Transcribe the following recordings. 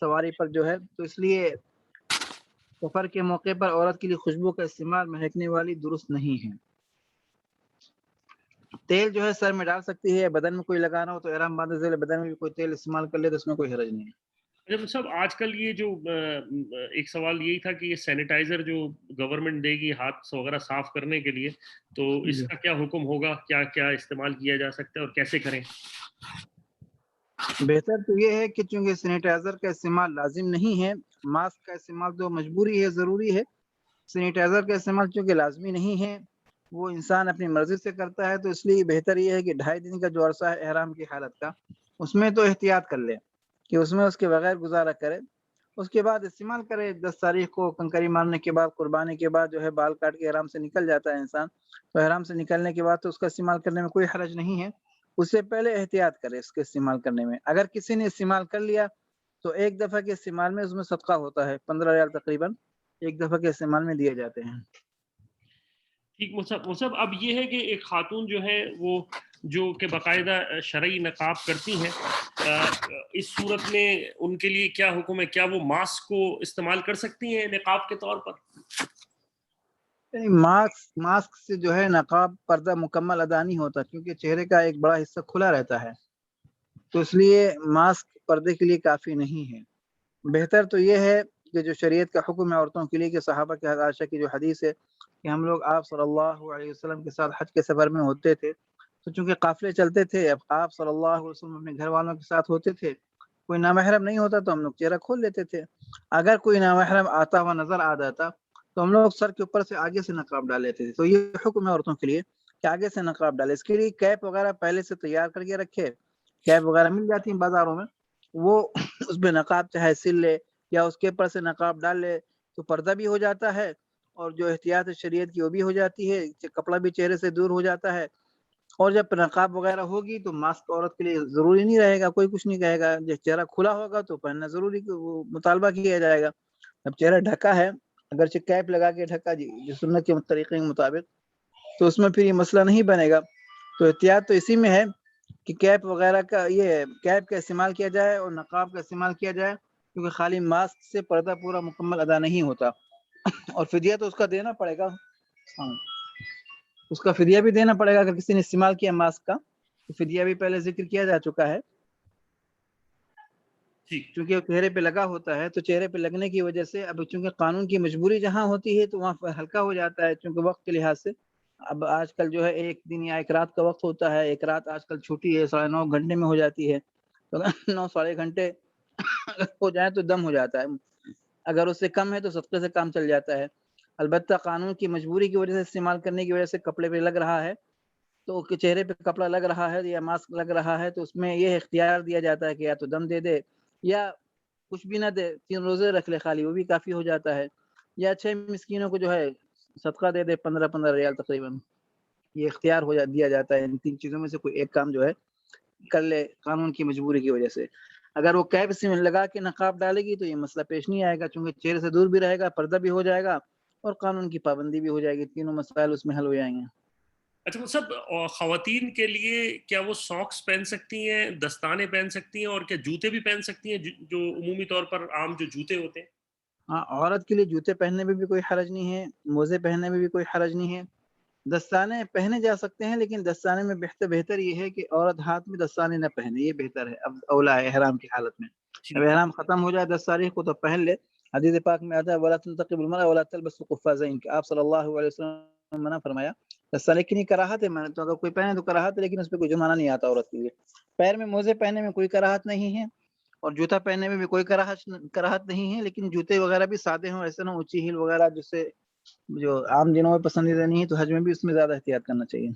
سواری پر جو ہے، تو اس لیے سفر کے موقع پر عورت کے لیے خوشبو کا استعمال مہکنے والی درست نہیں ہے۔ تیل جو ہے سر میں ڈال سکتی ہے، بدن میں کوئی لگانا ہو تو احرام باندھے ذیل بدن میں بھی کوئی تیل استعمال کر لے تو اس میں کوئی حرج نہیں ہے۔ جب صاحب آج کل یہ جو ایک سوال یہی تھا کہ یہ سینیٹائزر جو گورنمنٹ دے گی ہاتھ وغیرہ صاف کرنے کے لیے، تو اس جی کا کیا حکم ہوگا، کیا کیا استعمال کیا جا سکتا ہے اور کیسے کریں؟ بہتر تو یہ ہے کہ چونکہ سینیٹائزر کا استعمال لازم نہیں ہے، ماسک کا استعمال تو مجبوری ہے، ضروری ہے۔ سینیٹائزر کا استعمال چونکہ لازمی نہیں ہے، وہ انسان اپنی مرضی سے کرتا ہے، تو اس لیے بہتر یہ ہے کہ 2.5 دن کا جو عرصہ ہے احرام کی حالت کا، اس میں تو احتیاط کر لے کہ اس میں اس کے بغیر گزارا کرے، اس کے بعد استعمال کرے۔ 10 تاریخ کو کنکری مارنے کے بعد، قربانی کے بعد جو ہے بال کاٹ کے احرام سے نکل جاتا ہے انسان، تو احرام سے نکلنے کے بعد تو اس کا استعمال کرنے میں کوئی حرج نہیں ہے، اس سے پہلے احتیاط کرے اس کے استعمال کرنے میں۔ اگر کسی نے استعمال کر لیا تو ایک دفعہ کے استعمال میں اس میں صدقہ ہوتا ہے، 15 ریال تقریباً ایک دفعہ کے استعمال میں دیے جاتے ہیں۔ ٹھیک مصعب، اب یہ ہے کہ ایک خاتون جو ہے وہ جو کہ باقاعدہ شرعی نقاب کرتی ہیں، اس صورت میں ان کے لیے کیا حکم ہے؟ کیا وہ ماسک کو استعمال کر سکتی ہیں نقاب کے طور پر؟ یعنی ماسک سے جو ہے نقاب پردہ مکمل ادا نہیں ہوتا، کیونکہ چہرے کا ایک بڑا حصہ کھلا رہتا ہے، تو اس لیے ماسک پردے کے لیے کافی نہیں ہے۔ بہتر تو یہ ہے کہ جو شریعت کا حکم ہے عورتوں کے لیے، کہ صحابہ کے عائشہ کی جو حدیث ہے کہ ہم لوگ آپ صلی اللہ علیہ وسلم کے ساتھ حج کے سفر میں ہوتے تھے، تو چونکہ قافلے چلتے تھے، اب آپ صلی اللہ علیہ وسلم اپنے گھر والوں کے ساتھ ہوتے تھے، کوئی نامحرم نہیں ہوتا تو ہم لوگ چہرہ کھول لیتے تھے۔ اگر کوئی نامحرم آتا ہوا نظر آ جاتا تو ہم لوگ سر کے اوپر سے آگے سے نقاب ڈال لیتے تھے۔ تو یہ حکم ہے عورتوں کے لیے کہ آگے سے نقاب ڈالے۔ اس کے لیے کیپ وغیرہ پہلے سے تیار کر کے رکھے، کیپ وغیرہ مل جاتی ہیں بازاروں میں، وہ اس پہ نقاب چاہے سل لے یا اس کے اوپر سے نقاب ڈال لے تو پردہ بھی ہو جاتا ہے، اور جو احتیاط شریعت کی وہ بھی ہو جاتی ہے، کپڑا بھی چہرے سے دور ہو جاتا ہے۔ اور جب نقاب وغیرہ ہوگی تو ماسک عورت کے لیے ضروری نہیں رہے گا، کوئی کچھ نہیں کہے گا۔ جب چہرہ کھلا ہوگا تو پہننا ضروری، وہ مطالبہ کیا جائے گا۔ اب چہرہ ڈھکا ہے، اگرچہ کیپ لگا کے ڈھکا جو سنت کے طریقے کے مطابق، تو اس میں پھر یہ مسئلہ نہیں بنے گا۔ تو احتیاط تو اسی میں ہے کہ کیپ وغیرہ کا، یہ کیپ کا استعمال کیا جائے اور نقاب کا استعمال کیا جائے، کیونکہ خالی ماسک سے پردہ پورا مکمل ادا نہیں ہوتا، اور فدیہ تو اس کا دینا پڑے گا۔ اس کا فدیہ بھی دینا پڑے گا اگر کسی نے استعمال کیا ماسک کا، تو فدیہ بھی پہلے ذکر کیا جا چکا ہے۔ چونکہ وہ چہرے پہ لگا ہوتا ہے، تو چہرے پہ لگنے کی وجہ سے اب چونکہ قانون کی مجبوری جہاں ہوتی ہے تو وہاں ہلکا ہو جاتا ہے، چونکہ وقت کے لحاظ سے۔ اب آج کل جو ہے ایک دن یا ایک رات کا وقت ہوتا ہے، ایک رات آج کل چھوٹی ہے، 9.5 گھنٹے میں ہو جاتی ہے، تو 9 ساڑھے گھنٹے ہو جائے تو دم ہو جاتا ہے، اگر اس سے کم ہے تو صدقے سے کام چل جاتا ہے۔ البتہ قانون کی مجبوری کی وجہ سے استعمال کرنے کی وجہ سے کپڑے پہ لگ رہا ہے، تو چہرے پہ کپڑا لگ رہا ہے یا ماسک لگ رہا ہے، تو اس میں یہ اختیار دیا جاتا ہے کہ یا تو دم دے دے یا کچھ بھی نہ دے، 3 روزے رکھ لے خالی، وہ بھی کافی ہو جاتا ہے، یا 6 مسکینوں کو جو ہے صدقہ دے دے 15 ریال تقریباً۔ یہ اختیار دیا جاتا ہے، ان 3 چیزوں میں سے کوئی ایک کام جو ہے کر لے قانون کی مجبوری کی وجہ سے۔ اگر وہ کیپ سے لگا کے نقاب ڈالے گی تو یہ مسئلہ پیش نہیں آئے گا، چونکہ چہرے سے دور بھی رہے گا، پردہ بھی ہو جائے گا اور قانون کی پابندی بھی ہو جائے گی، تینوں مسائل اس میں حل ہو جائیں گے۔ اچھا سب خواتین کے لیے کیا وہ ساکس پہن سکتی ہیں، دستانے پہن سکتی ہیں، اور کیا جوتے بھی پہن سکتی ہیں جو عمومی طور پر عام جو جوتے ہوتے ہیں؟ ہاں، عورت کے لیے جوتے پہننے میں بھی کوئی حرج نہیں ہے، موزے پہننے میں بھی کوئی حرج نہیں ہے، دستانے پہنے جا سکتے ہیں، لیکن دستانے میں بہتر یہ ہے کہ عورت ہاتھ میں دستانے نہ پہنے، یہ بہتر ہے، اب اولا ہے احرام کی حالت میں۔ اب احرام ختم ہو جائے 10 تاریخ کو تو پہن لے۔ حدیث پاک میں آتا ہے وَلَا تَنْتَقِبُ الْمَرْأَةُ وَلَا تَلْبَسُ قُفَّازَيْنِ، کہ آپ صلی اللہ علیہ وسلم نے منع فرمایا دستانے کی نہیں، کراہت ہے، میں نے تو اگر کوئی پہنے تو کراہت ہے، لیکن اس پہ کوئی جرمانہ نہیں آتا عورت کے لیے۔ پیر میں موزے پہننے میں کوئی کراہت نہیں ہے، اور جوتا پہننے میں بھی کوئی کراہت نہیں ہے، لیکن جوتے وغیرہ بھی سادے ہوں، ایسے نہ اونچی ہیل وغیرہ جس سے جو عام دنوں میں پسندیدہ نہیں ہے، تو حج میں بھی اس میں زیادہ احتیاط کرنا چاہیے۔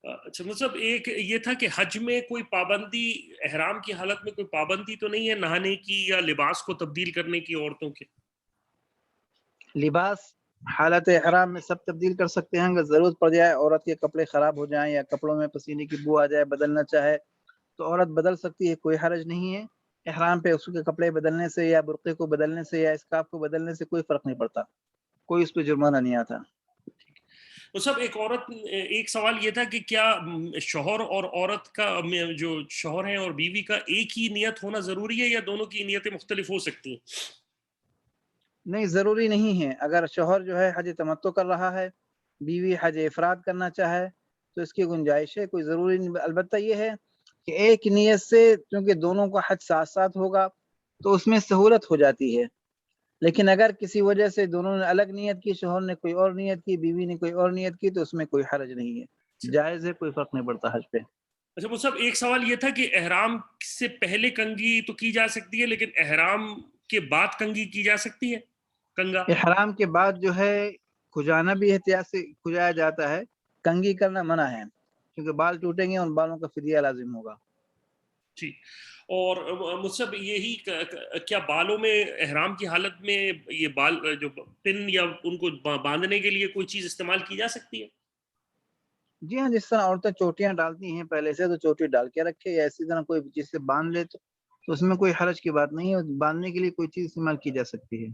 اچھا مطلب ایک یہ تھا کہ حج میں کوئی پابندی، احرام کی حالت میں کوئی پابندی تو نہیں ہے نہانے کی یا لباس کو تبدیل کرنے کی عورتوں کے؟ لباس حالت احرام میں سب تبدیل کر سکتے ہیں، اگر ضرورت پڑ جائے، عورت کے کپڑے خراب ہو جائیں یا کپڑوں میں پسینے کی بو آ جائے، بدلنا چاہے تو عورت بدل سکتی ہے، کوئی حرج نہیں ہے۔ احرام پہ اس کے کپڑے بدلنے سے یا برقعے کو بدلنے سے یا اسکارف کو بدلنے سے کوئی فرق نہیں پڑتا، کوئی اس پہ جرمانہ نہیں آتا۔ تو سب ایک عورت ایک سوال یہ تھا کہ کیا شوہر اور عورت کا جو شوہر ہیں اور بیوی کا ایک ہی نیت ہونا ضروری ہے یا دونوں کی نیتیں مختلف ہو سکتی ہیں؟ نہیں، ضروری نہیں ہے. اگر شوہر جو ہے حج تمتع کر رہا ہے، بیوی حج افراد کرنا چاہے تو اس کی گنجائش ہے، کوئی ضروری نہیں. البتہ یہ ہے کہ ایک نیت سے چونکہ دونوں کا حج ساتھ ساتھ ہوگا تو اس میں سہولت ہو جاتی ہے. لیکن اگر کسی وجہ سے دونوں نے الگ نیت کی، شوہر نے کوئی اور نیت کی، بیوی نے کوئی اور نیت کی، تو اس میں کوئی حرج نہیں ہے، جائز ہے، کوئی فرق نہیں پڑتا حج پہ. اچھا وہ سب ایک سوال یہ تھا کہ احرام سے پہلے کنگھی تو کی جا سکتی ہے لیکن احرام کے بعد کنگھی کی جا سکتی ہے، کنگا؟ احرام کے بعد جو ہے کھجانا بھی احتیاط سے کھجایا جاتا ہے، کنگھی کرنا منع ہے کیونکہ بال ٹوٹیں گے، ان بالوں کا فدیہ لازم ہوگا. جی. اور مصعب یہی کیا بالوں میں احرام کی حالت میں یہ بال جو پن یا ان کو باندھنے کے لیے کوئی چیز استعمال کی جا سکتی ہے؟ جی ہاں، جس طرح عورتیں چوٹیاں ڈالتی ہیں پہلے سے، تو چوٹی ڈال کے رکھے، یا اسی طرح کوئی چیز سے باندھ لے تو اس میں کوئی حرج کی بات نہیں ہے. باندھنے کے لیے کوئی چیز استعمال کی جا سکتی ہے.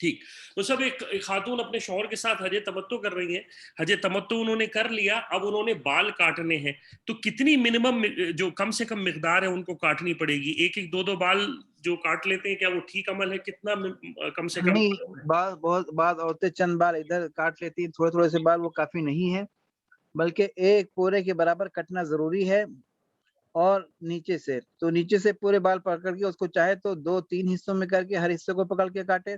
ٹھیک. تو سب ایک خاتون اپنے شوہر کے ساتھ حج تمتع کر رہی ہیں، حج تمتع انہوں نے کر لیا، اب انہوں نے بال کاٹنے ہیں، تو کتنی منیمم جو کم سے کم مقدار ہے ان کو کاٹنی پڑے گی؟ ایک ایک دو دو بال جو کاٹ لیتے ہیں کیا وہ ٹھیک عمل ہے؟ کتنا کم سے کم؟ نہیں، بعض عورتیں چند بال ادھر کاٹ لیتی ہیں، تھوڑے تھوڑے سے بال، وہ کافی نہیں ہے، بلکہ ایک پورے کے برابر کٹنا ضروری ہے. اور نیچے سے تو نیچے سے پورے بال پکڑ کے اس کو چاہے تو 2-3 حصوں میں کر کے ہر حصے کو پکڑ کے کاٹے.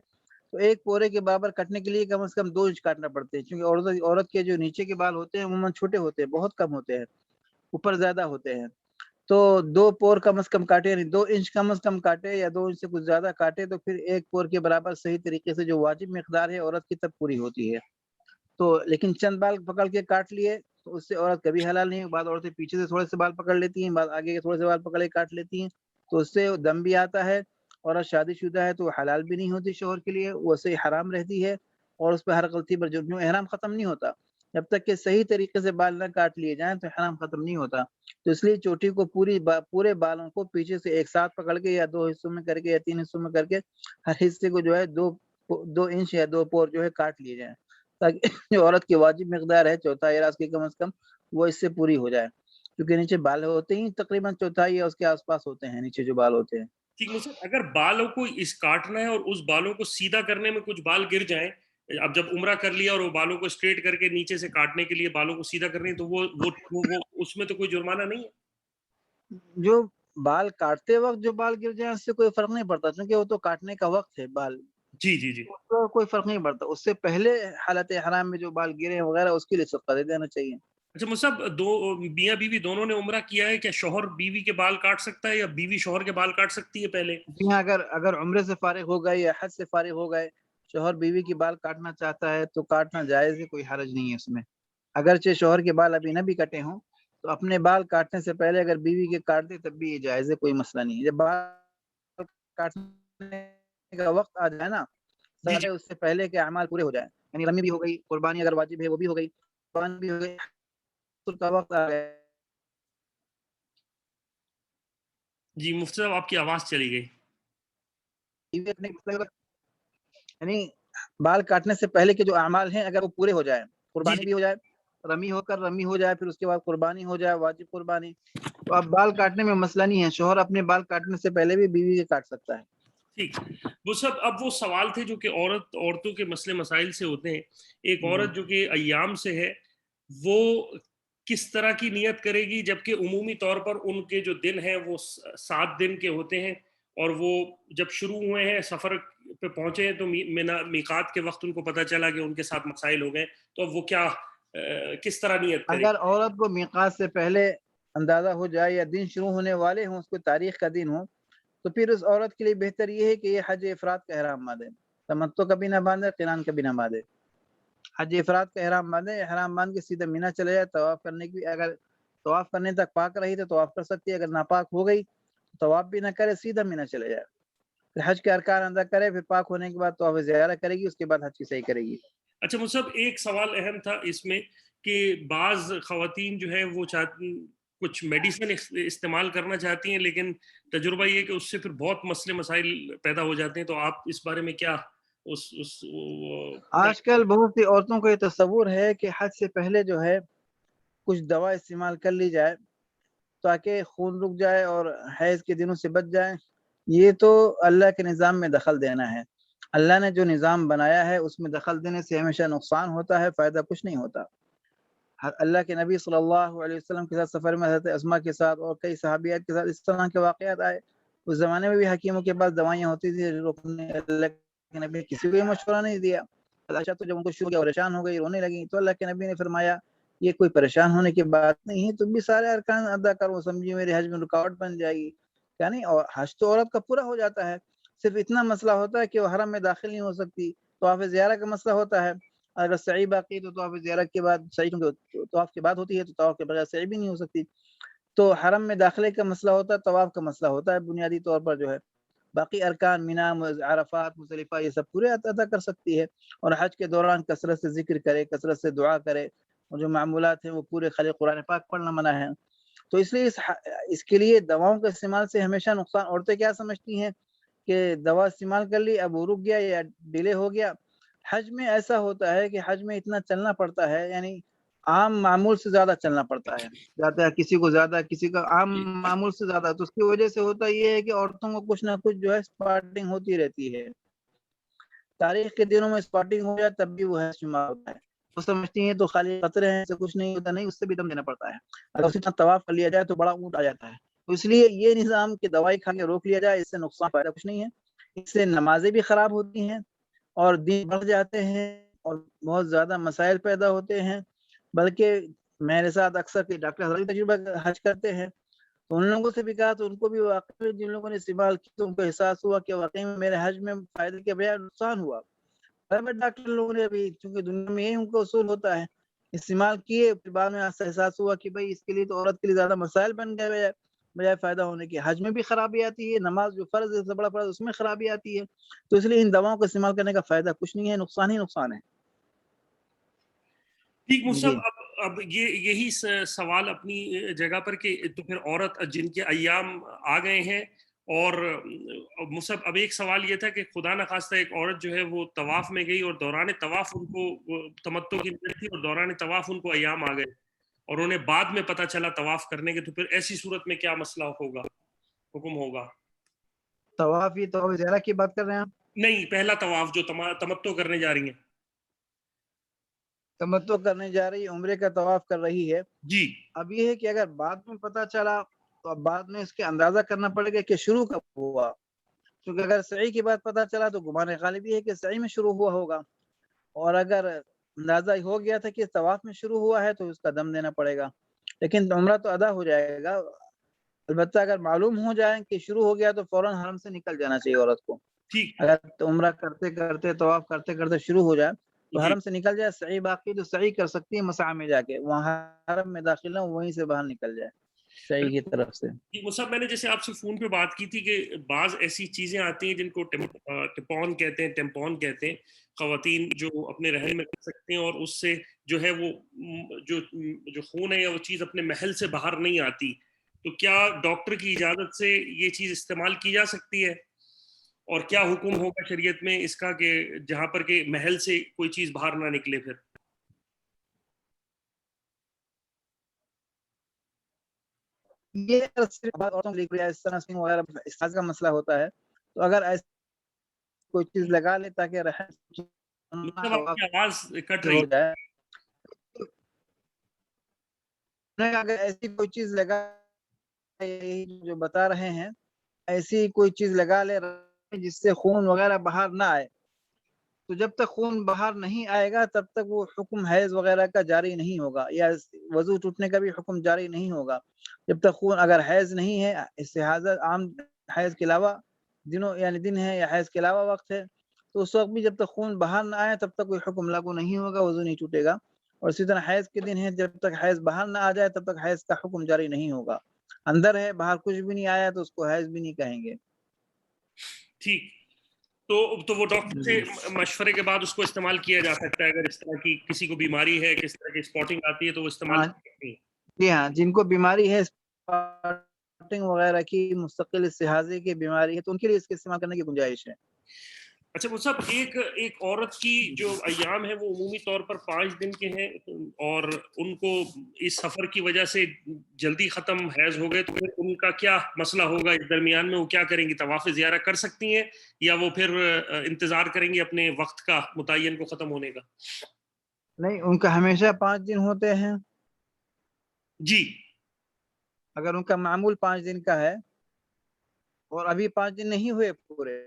تو ایک پورے کے برابر کٹنے کے لیے کم از کم 2 انچ کاٹنا پڑتے ہیں، کیونکہ عورت کے جو نیچے کے بال ہوتے ہیں عموماً چھوٹے ہوتے ہیں، بہت کم ہوتے ہیں، اوپر زیادہ ہوتے ہیں. تو 2 پور کم از کم کاٹے، یعنی 2 انچ کم از کم کاٹے، یا 2 انچ سے کچھ زیادہ کاٹے، تو پھر ایک پور کے برابر صحیح طریقے سے جو واجب مقدار ہے عورت کی تب پوری ہوتی ہے. تو لیکن چند بال پکڑ کے کاٹ لیے تو اس سے عورت کبھی حلال نہیں ہے. بعض عورتیں پیچھے سے تھوڑے سے بال پکڑ لیتی ہیں، بعض آگے کے تھوڑے سے بال پکڑ کے کاٹ لیتی ہیں، تو اس سے دم بھی آتا ہے. عورت شادی شدہ ہے تو وہ حلال بھی نہیں ہوتی شوہر کے لیے، وہ سے حرام رہتی ہے، اور اس پہ ہر غلطی پر جو احرام ختم نہیں ہوتا جب تک کہ صحیح طریقے سے بال نہ کاٹ لیے جائیں، تو احرام ختم نہیں ہوتا. تو اس لیے چوٹی کو پورے بالوں کو پیچھے سے ایک ساتھ پکڑ کے، یا 2 حصوں میں کر کے، یا 3 حصوں میں کر کے، ہر حصے کو جو ہے 2 انچ یا 2 پور جو ہے کاٹ لیے جائیں، تاکہ جو عورت کی واجب مقدار ہے چوتھائی راس کی کم از کم، وہ اس سے پوری ہو جائے. کیونکہ نیچے بال ہوتے ہی تقریباً چوتھائی یا اس کے آس پاس ہوتے ہیں نیچے جو بال ہوتے ہیں. ٹھیک مجھے اگر بالوں کو اس کاٹنا ہے اور اس بالوں کو سیدھا کرنے میں کچھ بال گر جائیں، اب جب عمرہ کر لیا اور وہ بالوں کو اسٹریٹ کر کے نیچے سے کاٹنے کے لیے بالوں کو سیدھا کرنے تو وہ اس میں تو کوئی جرمانہ نہیں ہے؟ جو بال کاٹتے وقت جو بال گر جائیں اس سے کوئی فرق نہیں پڑتا، کیونکہ وہ تو کاٹنے کا وقت ہے. بال جی جی جی. تو کوئی فرق نہیں پڑتا. اس سے پہلے حالت حرام میں جو بال گرے وغیرہ اس کے لیے صدقہ دے دینا چاہیے. اچھا مصعب دو میاں بیوی دونوں نے عمرہ کیا ہے، کیا شوہر بیوی کے بال کاٹ سکتا ہے یا بیوی شوہر کے بال کاٹ سکتی ہے پہلے؟ جی ہاں، اگر عمرے سے فارغ ہو گئے یا حج سے فارغ ہو گئے، شوہر بیوی کی بال کاٹنا چاہتا ہے تو کاٹنا جائز ہے، کوئی حرج نہیں ہے اس میں. اگرچہ شوہر کے بال ابھی نہ بھی کٹے ہوں تو اپنے بال کاٹنے سے پہلے اگر بیوی کے کاٹ دے تب بھی یہ جائز ہے، کوئی مسئلہ نہیں ہے. جب بال کاٹنے کا وقت آ جائے نا، جی جی. اس سے پہلے کے اعمال پورے ہو جائیں، یعنی رمی بھی ہو گئی، قربانی اگر واجب ہے وہ بھی ہو گئی، قربانی بھی ہو گئی، حج کا وقت آ گیا. جی مفتی صاحب آپ کی آواز چلی گئی. یعنی بال کاٹنے سے پہلے کے جو اعمال ہیں اگر وہ پورے ہو جائیں، جی قربانی جی. بھی ہو جائے، رمی ہو جائے، پھر اس کے بعد قربانی ہو جائے، واجب قربانی، تو اب بال کاٹنے میں مسئلہ نہیں ہے. شوہر اپنے بال کاٹنے سے پہلے بھی بیوی کے کاٹ سکتا ہے. ٹھیک. وہ سب اب وہ سوال تھے جو کہ عورتوں کے مسئلے مسائل سے ہوتے ہیں. ایک عورت جو کہ ایام سے ہے وہ کس طرح کی نیت کرے گی، جبکہ عمومی طور پر ان کے جو دن ہیں وہ 7 دن کے ہوتے ہیں، اور وہ جب شروع ہوئے ہیں سفر پہ پہنچے ہیں تو میقات کے وقت ان کو پتہ چلا کہ ان کے ساتھ مسائل ہو گئے، تو اب وہ کیا کس طرح نیت کرے اگر گی؟ عورت کو میقات سے پہلے اندازہ ہو جائے یا دن شروع ہونے والے ہوں، اس کو تاریخ کا دن ہو، تو پھر اس عورت کے لیے بہتر یہ ہے کہ یہ حج افراد کا احرام باندھے، تمتع کبھی نہ باندھے، قران کبھی نہ باندھے. حج افراد کا احرام باندھے، احرام باندھ کے سیدھا مینا چلے جائے طواف کرنے کی. اگر طواف کرنے تک پاک رہی تو طواف کر سکتی ہے، اگر ناپاک ہو گئی تو طواف بھی نہ کرے، سیدھا مینا چلے جائے، پھر حج کے ارکان ادا کرے، پھر پاک ہونے کے بعد طواف زیارہ کرے گی، اس کے بعد حج کی صحیح کرے گی. اچھا مصعب ایک سوال اہم تھا اس میں کہ بعض خواتین جو ہیں وہ کچھ میڈیسن استعمال کرنا چاہتی ہیں، لیکن تجربہ یہ کہ اس سے پھر بہت مسئلے مسائل پیدا ہو جاتے ہیں، تو آپ اس بارے میں کیا آج کل بہت سی عورتوں کا یہ تصور ہے کہ حج سے پہلے جو ہے کچھ دوا استعمال کر لی جائے تاکہ خون رک جائے اور حیض کے دنوں سے بچ جائے. یہ تو اللہ کے نظام میں دخل دینا ہے. اللہ نے جو نظام بنایا ہے اس میں دخل دینے سے ہمیشہ نقصان ہوتا ہے، فائدہ کچھ نہیں ہوتا. اللہ کے نبی صلی اللہ علیہ وسلم کے ساتھ سفر میں حضرت اسما کے ساتھ اور کئی صحابیات کے ساتھ اس طرح کے واقعات آئے. اس زمانے میں بھی حکیموں کے پاس دوائیاں ہوتی تھی روکنے. اللہ کے نبی کسی کو یہ مشورہ نہیں دیا. عائشہ تو جب ان کو شروع کیا پریشان ہو گئی، رونے لگی، تو اللہ کے نبی نے فرمایا یہ کوئی پریشان ہونے کی بات نہیں ہے، تم بھی سارے ارکان ادا کرو، سمجھی میرے حج میں رکاوٹ بن جائے گی. کیا نہیں، اور حج تو عورت کا پورا ہو جاتا ہے، صرف اتنا مسئلہ ہوتا ہے کہ وہ حرم میں داخل نہیں ہو سکتی. طواف زیارہ کا مسئلہ ہوتا ہے، اگر سعی باقی تو طواف زیارہ کے بعد سعی طواف کے بعد ہوتی ہے تو طواف کے بغیر سعی بھی نہیں ہو سکتی. تو حرم میں داخلے کا مسئلہ ہوتا ہے، طواف کا مسئلہ ہوتا ہے بنیادی طور پر جو ہے. باقی ارکان مینا، عرفات، مزدلفہ یہ سب پورے ادا کر سکتی ہے. اور حج کے دوران کثرت سے ذکر کرے، کثرت سے دعا کرے، اور جو معمولات ہیں وہ پورے خالی قرآن پاک پڑھنا منع ہے. تو اس لیے اس کے لیے دواؤں کے استعمال سے ہمیشہ نقصان. عورتیں کیا سمجھتی ہیں کہ دوا استعمال کر لی اب وہ رک گیا یا ڈیلے ہو گیا. حج میں ایسا ہوتا ہے کہ حج میں اتنا چلنا پڑتا ہے، یعنی عام معمول سے زیادہ چلنا پڑتا ہے. جاتا ہے کسی کو زیادہ، کسی کا عام معمول سے زیادہ. تو اس کی وجہ سے ہوتا یہ ہے کہ عورتوں کو کچھ نہ کچھ جو ہے اسپاٹنگ ہوتی رہتی ہے. تاریخ کے دنوں میں اسپاٹنگ ہو جائے تب بھی وہ ہے شمار ہوتا ہے. وہ سمجھتی ہیں تو خالی قطرے ہیں، سے کچھ نہیں ہوتا. نہیں، اس سے بھی دم دینا پڑتا ہے. اگر اسی طرح طواف کر لیا جائے تو بڑا اونٹ آ جاتا ہے. تو اس لیے یہ نظام کہ دوائی کھا کے روک لیا جائے، اس سے نقصان فائدہ کچھ نہیں ہے. اس سے نمازیں بھی خراب ہوتی ہیں اور دین بڑھ جاتے ہیں اور بہت زیادہ مسائل پیدا ہوتے ہیں. بلکہ میرے ساتھ اکثر کے ڈاکٹر حضرت تجربہ حج کرتے ہیں تو ان لوگوں سے بھی کہا تو ان کو بھی واقعی جن لوگوں نے استعمال کی تو ان کو احساس ہوا کہ واقعی میں میرے حج میں فائدے کے بجائے نقصان ہوا. ڈاکٹر لوگوں نے ابھی چونکہ دنیا میں یہی ان کو اصول ہوتا ہے استعمال کیے، پھر بعد میں احساس ہوا کہ بھائی اس کے لیے تو عورت کے لیے زیادہ مسائل بن گئے بجائے فائدہ ہونے کے. حج میں بھی خرابی آتی ہے، نماز جو فرض ہے بڑا فرض اس میں خرابی آتی ہے. تو اس لیے ان دواؤں کا استعمال کرنے کا فائدہ کچھ نہیں ہے، نقصان ہی نقصان ہے. ٹھیک جی مصعب، اب یہی سوال اپنی جگہ پر کہ تو پھر عورت جن کے ایام آ گئے ہیں اور مصعب اب ایک سوال یہ تھا کہ خدا نخواستہ ایک عورت جو ہے وہ طواف میں گئی اور دوران طواف ان کو تمتع کی نیت تھی اور دوران طواف ان کو ایام آ گئے اور انہیں بعد میں پتہ چلا طواف کرنے کے، تو پھر ایسی صورت میں کیا مسئلہ ہوگا، حکم ہوگا؟ طواف یہ طواف زیارہ کی بات کر رہے ہیں آپ؟ نہیں، پہلا طواف جو تمتع کرنے جا رہی ہیں. تمتع کرنے جا رہی عمرے کا طواف کر رہی ہے. جی اب یہ ہے کہ اگر بعد میں پتہ چلا تو اب بعد میں اس کے اندازہ کرنا پڑے گا کہ شروع کب ہوا. کیونکہ اگر سعی کی بات پتہ چلا تو گمان غالب یہ ہے کہ سعی میں شروع ہوا ہوگا، اور اگر اندازہ ہو گیا تھا کہ طواف میں شروع ہوا ہے تو اس کا دم دینا پڑے گا، لیکن عمرہ تو ادا ہو جائے گا. البتہ اگر معلوم ہو جائے کہ شروع ہو گیا تو فوراً حرم سے نکل جانا چاہیے عورت کو. ٹھیک. اگر عمرہ کرتے کرتے طواف کرتے کرتے شروع ہو جائے تو جی حرم سے نکل جائے. سعی باقی تو سعی کر سکتی ہے مسعی میں جا کے، وہاں حرم میں داخل نہ وہیں سے باہر نکل جائے سعی کی طرف سے. مصعب، میں نے جیسے آپ سے فون پہ بات کی تھی کہ بعض ایسی چیزیں آتی ہیں جن کو ٹیمپون کہتے ہیں، خواتین جو اپنے رحم میں کر سکتے ہیں اور اس سے جو ہے وہ جو خون ہے یا وہ چیز اپنے محل سے باہر نہیں آتی، تو کیا ڈاکٹر کی اجازت سے یہ چیز استعمال کی جا سکتی ہے؟ اور کیا حکم ہوگا شریعت میں اس کا کہ جہاں پر کہ محل سے کوئی چیز باہر نہ نکلے؟ پھر یہ اس طرح کا مسئلہ ہوتا ہے تو اگر ایسی کوئی چیز لگا لے تاکہ مطلب آپ کی آواز کٹ رہی ہو ہے. جائے، اگر ایسی کوئی چیز لگا جو بتا رہے ہیں ایسی کوئی چیز لگا لے جس سے خون وغیرہ باہر نہ آئے، تو جب تک خون باہر نہیں آئے گا تب تک وہ حکم حیض وغیرہ کا جاری نہیں ہوگا، یا وضو ٹوٹنے کا بھی حکم جاری نہیں ہوگا. جب تک خون اگر حیض نہیں ہے، استحاضہ عام حیض کے علاوہ دنوں یعنی دن ہے یا حیض کے علاوہ وقت ہے، تو اس وقت بھی جب تک خون باہر نہ آئے تب تک کوئی حکم لاگو نہیں ہوگا، وضو نہیں ٹوٹے گا. اور اسی طرح حیض کے دن ہے، جب تک حیض باہر نہ آ جائے تب تک حیض کا حکم جاری نہیں ہوگا. اندر ہے باہر کچھ بھی نہیں آیا تو اس کو حیض بھی نہیں کہیں گے. ٹھیک. تو وہ ڈاکٹر سے مشورے کے بعد اس کو استعمال کیا جا سکتا ہے. اگر اس طرح کی کسی کو بیماری ہے، کس طرح کی اسپاٹنگ آتی ہے تو وہ استعمال کر سکتے ہیں. جی ہاں، جن کو بیماری ہے اسپاٹنگ وغیرہ کی، مستقل استحاضے کی بیماری ہے، تو ان کے لیے اس کے استعمال کرنے کی گنجائش ہے. اچھا وہ سب ایک عورت کی جو ایام ہے وہ عمومی طور پر 5 دن کے ہیں اور ان کو اس سفر کی وجہ سے جلدی ختم حیض ہو گئے تو پھر ان کا کیا مسئلہ ہوگا اس درمیان میں وہ کیا کریں گی طواف زیارہ کر سکتی ہیں یا وہ پھر انتظار کریں گی اپنے وقت کا متعین کو ختم ہونے کا؟ نہیں، ان کا ہمیشہ 5 دن ہوتے ہیں. جی اگر ان کا معمول 5 دن کا ہے اور ابھی 5 دن نہیں ہوئے پورے.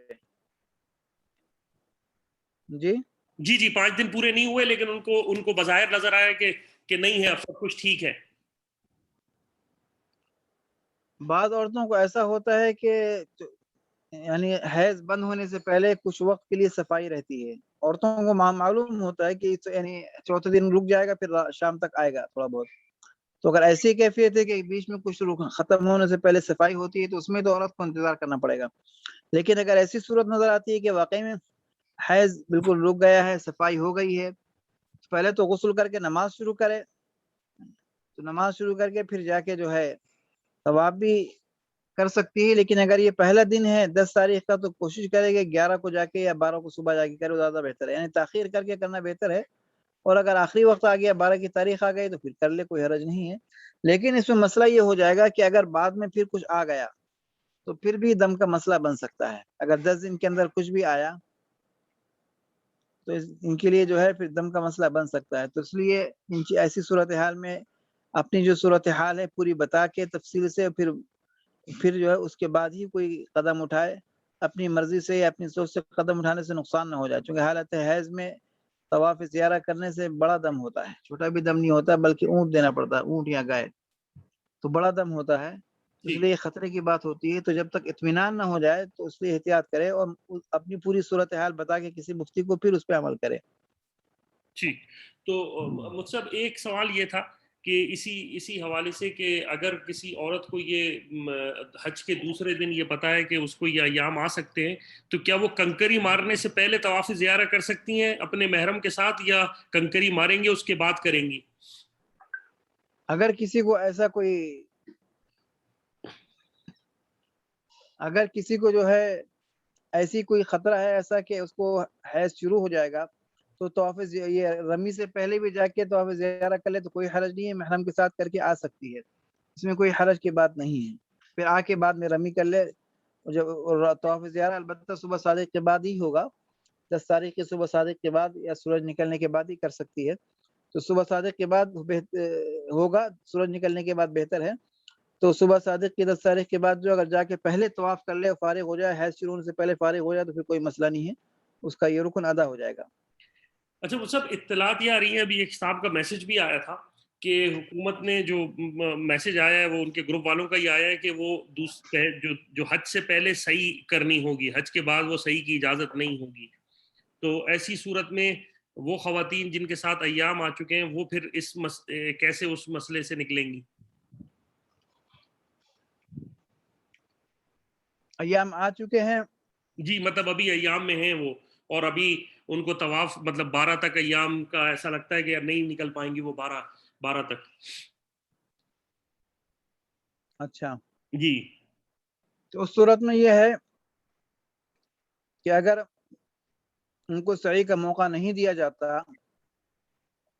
جی جی 5 دن پورے نہیں ہوئے لیکن ان کو بظاہر نظر آیا کہ نہیں ہے اب سب کچھ ٹھیک ہے. بعض عورتوں کو ایسا ہوتا ہے کہ یعنی حیض بند ہونے سے پہلے کچھ وقت کے لیے صفائی رہتی ہے. عورتوں کو معلوم ہوتا ہے کہ یعنی چوتھے دن رک جائے گا پھر شام تک آئے گا تھوڑا بہت. تو اگر ایسی کیفیت ہے کہ بیچ میں کچھ ختم ہونے سے پہلے صفائی ہوتی ہے تو اس میں تو عورت کو انتظار کرنا پڑے گا. لیکن اگر ایسی صورت نظر آتی ہے کہ واقعی میں حیض بالکل رک گیا ہے، صفائی ہو گئی ہے، پہلے تو غسل کر کے نماز شروع کرے. تو نماز شروع کر کے پھر جا کے جو ہے طواف بھی کر سکتی ہے. لیکن اگر یہ پہلا دن ہے 10 تاریخ کا تو کوشش کرے گا 11 کو جا کے یا 12 کو صبح جا کے کرے، زیادہ بہتر ہے. یعنی تاخیر کر کے کرنا بہتر ہے. اور اگر آخری وقت آ گیا 12 کی تاریخ آ گئی تو پھر کر لے، کوئی حرج نہیں ہے. لیکن اس میں مسئلہ یہ ہو جائے گا کہ اگر بعد میں پھر کچھ آ گیا تو پھر بھی دم کا مسئلہ بن سکتا ہے. اگر 10 دن کے اندر کچھ بھی آیا تو ان کے لیے جو ہے پھر دم کا مسئلہ بن سکتا ہے. تو اس لیے ایسی صورتحال میں اپنی جو صورتحال ہے پوری بتا کے تفصیل سے پھر جو ہے اس کے بعد ہی کوئی قدم اٹھائے. اپنی مرضی سے یا اپنی سوچ سے قدم اٹھانے سے نقصان نہ ہو جائے. چونکہ حالت حیض میں طواف زیارہ کرنے سے بڑا دم ہوتا ہے، چھوٹا بھی دم نہیں ہوتا بلکہ اونٹ دینا پڑتا ہے، اونٹ یا گائے، تو بڑا دم ہوتا ہے. اس لیے خطرے کی بات ہوتی ہے. تو جب تک اطمینان نہ ہو جائے تو اس لیے احتیاط کرے اور اپنی پوری صورتحال بتا کے کسی مفتی کو پھر اس پہ عمل کرے. ٹھیک. تو مطلب ایک سوال یہ تھا کہ اسی حوالے سے کہ اگر کسی عورت کو یہ حج کے دوسرے دن یہ پتا ہے کہ اس کو یہ ایام آ سکتے ہیں تو کیا وہ کنکری مارنے سے پہلے طواف زیارہ کر سکتی ہیں اپنے محرم کے ساتھ یا کنکری ماریں گے اس کے بعد کریں گی؟ اگر کسی کو جو ہے ایسی کوئی خطرہ ہے ایسا کہ اس کو حیض شروع ہو جائے گا تو طواف یہ رمی سے پہلے بھی جا کے طواف زیارہ کر لے تو کوئی حرج نہیں ہے، محرم کے ساتھ کر کے آ سکتی ہے. اس میں کوئی حرج کی بات نہیں ہے. پھر آ کے بعد میں رمی کر لے. جب طواف زیارہ البتہ صبح صادق کے بعد ہی ہوگا، 10 تاریخ کے صبح صادق کے بعد یا سورج نکلنے کے بعد ہی کر سکتی ہے. تو صبح صادق کے بعد ہوگا، سورج نکلنے کے بعد بہتر ہے. تو صبح صادق کی 10 تاریخ کے بعد جو اگر جا کے پہلے طواف کر لے، فارغ ہو جائے، حیض شروع ہونے سے پہلے فارغ ہو جائے تو پھر کوئی مسئلہ نہیں ہے، اس کا یہ رکن ادا ہو جائے گا. اچھا وہ سب اطلاعات یہ آ رہی ہیں، ابھی ایک صاحب کا میسج بھی آیا تھا کہ حکومت نے جو میسج آیا ہے وہ ان کے گروپ والوں کا یہ آیا ہے کہ وہ جو حج سے پہلے صحیح کرنی ہوگی، حج کے بعد وہ صحیح کی اجازت نہیں ہوگی. تو ایسی صورت میں وہ خواتین جن کے ساتھ ایام آ چکے ہیں وہ پھر کیسے اس مسئلے سے نکلیں گی؟ ایام آ چکے ہیں؟ جی مطلب ابھی ایام میں ہیں وہ اور ابھی ان کو طواف مطلب 12 تک ایام کا ایسا لگتا ہے کہ نہیں نکل پائیں گی وہ 12 تک. اچھا جی تو اس صورت میں یہ ہے کہ اگر ان کو سعی کا موقع نہیں دیا جاتا،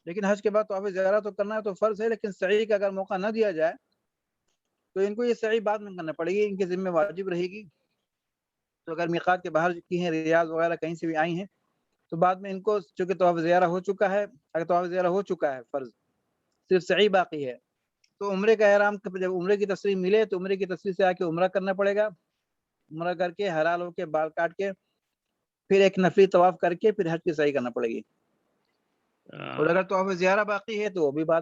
لیکن حج کے بعد طواف زیارہ تو کرنا ہے تو فرض ہے، لیکن سعی کا اگر موقع نہ دیا جائے تو ان کو یہ سعی بعد میں کرنا پڑے گی، ان کے ذمہ واجب رہے گی. تو اگر میقات کے باہر کی ہیں، ریاض وغیرہ کہیں سے بھی آئی ہیں تو بعد میں ان کو چونکہ طواف زیارہ ہو چکا ہے، اگر طواف زیارہ ہو چکا ہے فرض، صرف سعی باقی ہے تو عمرے کا احرام جب عمرے کی تصریح ملے تو عمرے کی تصریح سے آ کے عمرہ کرنا پڑے گا. عمرہ کر کے حلال ہو کے بال کاٹ کے پھر ایک نفلی طواف کر کے پھر حج کی سعی کرنا پڑے گی. اور اگر طواف زیارہ باقی ہے تو وہ بھی بعد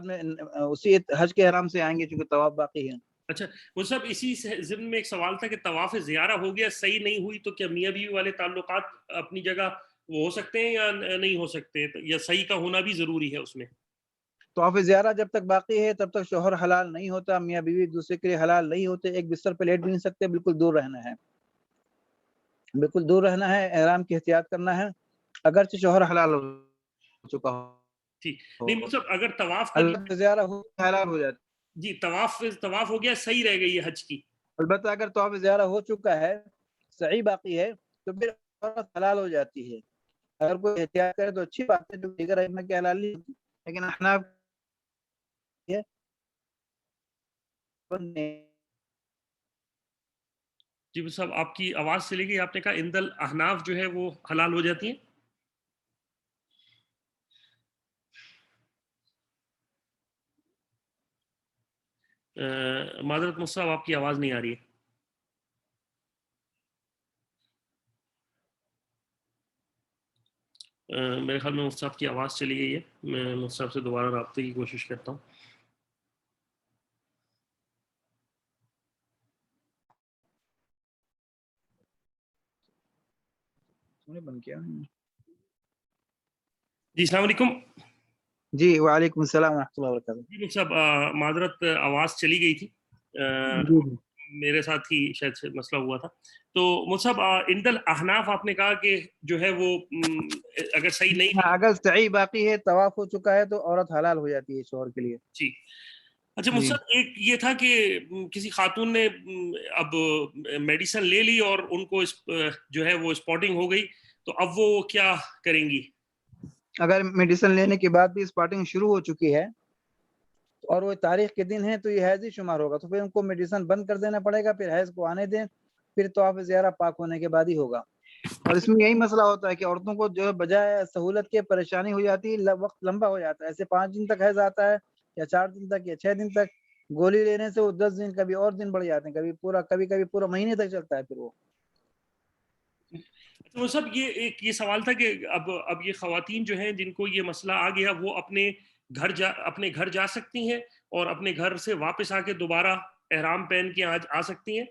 میں اسی حج کے احرام سے آئیں گے چونکہ طواف باقی ہے. اچھا وہ سب اسی ضمن میں ایک سوال تھا کہ طواف زیارہ ہو گیا صحیح نہیں ہوئی تو کیا میاں بیوی والے تعلقات اپنی جگہ وہ ہو سکتے ہیں یا نہیں ہو سکتے، یا صحیح کا ہونا بھی ضروری ہے اس میں؟ طواف زیارہ جب تک باقی ہے تب تک شوہر حلال نہیں ہوتا، میاں بیوی دوسرے کے لیے حلال نہیں ہوتے، ایک بستر پہ لیٹ بھی نہیں سکتے، بالکل دور رہنا ہے، بالکل دور رہنا ہے، احرام کی احتیاط کرنا ہے اگرچہ شوہر حلال ہو چکا ٹھیک ہو. نہیں مطلب اگر طواف اللہ زیارہ ہو حلال ہو جاتا. جی طواف ہو گیا صحیح رہ گئی ہے حج کی. البتہ اگر طواف زیارہ ہو چکا ہے، سعی باقی ہے، تو پھر عورت حلال ہو جاتی ہے. اگر کوئی احتیاط کرے تو اچھی بات ہے، جو دیگر ائمہ کی حلال نہیں ہوتی، لیکن احناف یہ جی صاحب آپ کی آواز چلی گئی، آپ نے کہا اندل احناف جو ہے وہ حلال ہو جاتی ہیں. معذرت مصعب آپ کی آواز نہیں آ رہی ہے. میرے خیال میں مصعب کی آواز چلی گئی ہے. میں مصعب سے دوبارہ رابطے کی کوشش کرتا ہوں. بن کیا. جی السلام علیکم. جی وعلیکم السلام ورحمۃ اللہ وبرکاتہ. جی صاحب معذرت آواز چلی گئی تھی، جی میرے ساتھ ہی شاید سے مسئلہ ہوا تھا. تو مصعب اندل احناف آپ نے کہا کہ جو ہے وہ اگر صحیح نہیں ہے، اگر صحیح باقی ہے، طواف ہو چکا ہے، تو عورت حلال ہو جاتی ہے شوہر کے لیے. جی اچھا جی مصعب ایک یہ تھا کہ کسی خاتون نے اب میڈیسن لے لی اور ان کو جو ہے وہ اسپاٹنگ ہو گئی، تو اب وہ کیا کریں گی؟ اگر میڈیسن لینے کے بعد بھی اسپاٹنگ شروع ہو چکی ہے اور وہ تاریخ کے دن ہے تو یہ حیض ہی شمار ہوگا، تو پھر ان کو میڈیسن بند کر دینا پڑے گا، پھر حیض کو آنے دیں، پھر طواف زیارہ پاک ہونے کے بعد ہی ہوگا. اور اس میں یہی مسئلہ ہوتا ہے کہ عورتوں کو جو بجائے سہولت کے پریشانی ہو جاتی ہے، وقت لمبا ہو جاتا ہے. ایسے 5 دن تک حیض آتا ہے، یا 4 دن تک، یا 6 دن تک. گولی لینے سے وہ 10 دن، کبھی اور دن بڑھ جاتے ہیں، کبھی پورا مہینے تک چلتا ہے پھر وہ. تو سب یہ سوال تھا کہ اب یہ خواتین جو ہیں جن کو یہ مسئلہ آ گیا، وہ اپنے گھر جا سکتی ہیں اور اپنے گھر سے واپس آ کے دوبارہ احرام پہن کے آ سکتی ہیں؟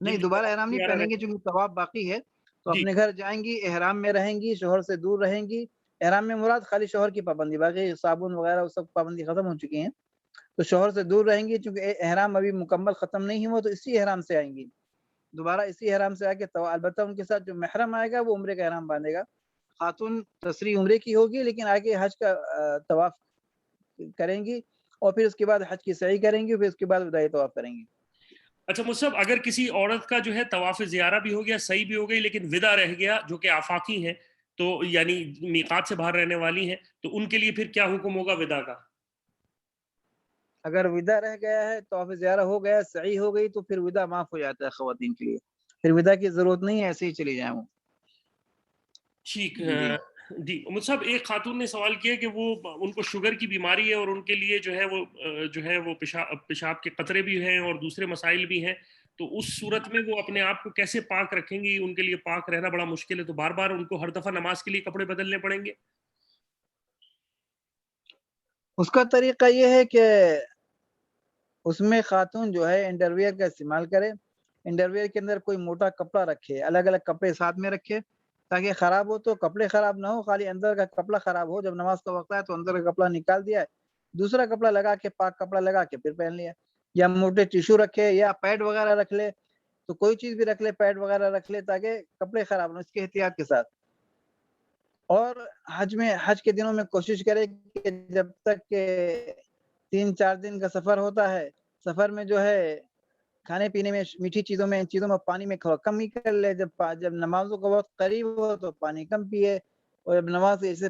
نہیں، دوبارہ احرام نہیں پہنیں گی، چونکہ طواف باقی ہے تو جی اپنے گھر جائیں گی، احرام میں رہیں گی، شوہر سے دور رہیں گی. احرام میں مراد خالی شوہر کی پابندی، باقی صابن وغیرہ وہ سب پابندی ختم ہو چکی ہیں. تو شوہر سے دور رہیں گی، چونکہ احرام ابھی مکمل ختم نہیں ہوا، تو اسی احرام سے آئیں گی. دوبارہ اسی احرام سے آ کے البتہ ان کے ساتھ جو محرم آئے گا وہ عمرے کا احرام باندھے گا. خاتون تسریح عمرے کی ہوگی، لیکن آگے حج کا طواف کریں گی، اور پھر اس کے بعد حج کی سعی کریں گی، پھر اس کے بعد وداعی طواف کریں گی. اچھا مصعب اگر کسی عورت کا جو ہے طواف زیارہ بھی ہو گیا، صحیح بھی ہو گئی، لیکن ودا رہ گیا، جو کہ آفاقی ہیں، تو یعنی میقات سے باہر رہنے والی ہیں، تو ان کے لیے پھر کیا حکم ہوگا ودا کا؟ اگر ودا رہ گیا ہے، طواف زیارہ ہو گیا، سعی ہو گئی، تو پھر ودا معاف ہو جاتا ہے خواتین کے لیے، پھر ودا کی ضرورت نہیں ہے، ایسے ہی چلی جائیں وہ. ٹھیک جی جی مصعب ایک خاتون نے سوال کیا کہ وہ ان کو شوگر کی بیماری ہے اور ان کے لیے جو ہے وہ پیشاب کے قطرے بھی ہیں اور دوسرے مسائل بھی ہیں، تو اس صورت میں وہ اپنے آپ کو کیسے پاک رکھیں گی؟ ان کے لیے پاک رہنا بڑا مشکل ہے، تو بار بار ان کو ہر دفعہ نماز کے لیے کپڑے بدلنے پڑیں گے؟ اس کا طریقہ یہ ہے کہ اس میں خاتون جو ہے انڈرویئر کا استعمال کرے. انڈرویئر کے اندر کوئی موٹا کپڑا رکھے، الگ الگ کپڑے ساتھ میں رکھے، تاکہ خراب ہو تو کپڑے خراب نہ ہو، خالی اندر کا کپڑا خراب ہو، جب نماز کا وقت آئے تو اندر کا کپڑا نکال دیا، دوسرا کپڑا لگا کے، پاک کپڑا لگا کے پھر پہن لیا. یا موٹے ٹیشو رکھے، یا پیڈ وغیرہ رکھ لے، تو کوئی چیز بھی رکھ لے، پیڈ وغیرہ رکھ لے، تاکہ کپڑے خراب نہ ہو، اس کے احتیاط کے ساتھ. اور حج کے دنوں میں کوشش کرے کہ جب تک کہ 3-4 دن کا سفر ہوتا ہے، سفر میں جو ہے کھانے پینے میں، میٹھی چیزوں میں، ان چیزوں میں پانی میں تھوڑا کم ہی کر لے. جب نمازوں کا وقت قریب ہو تو پانی کم پیے. اور جب نماز جیسے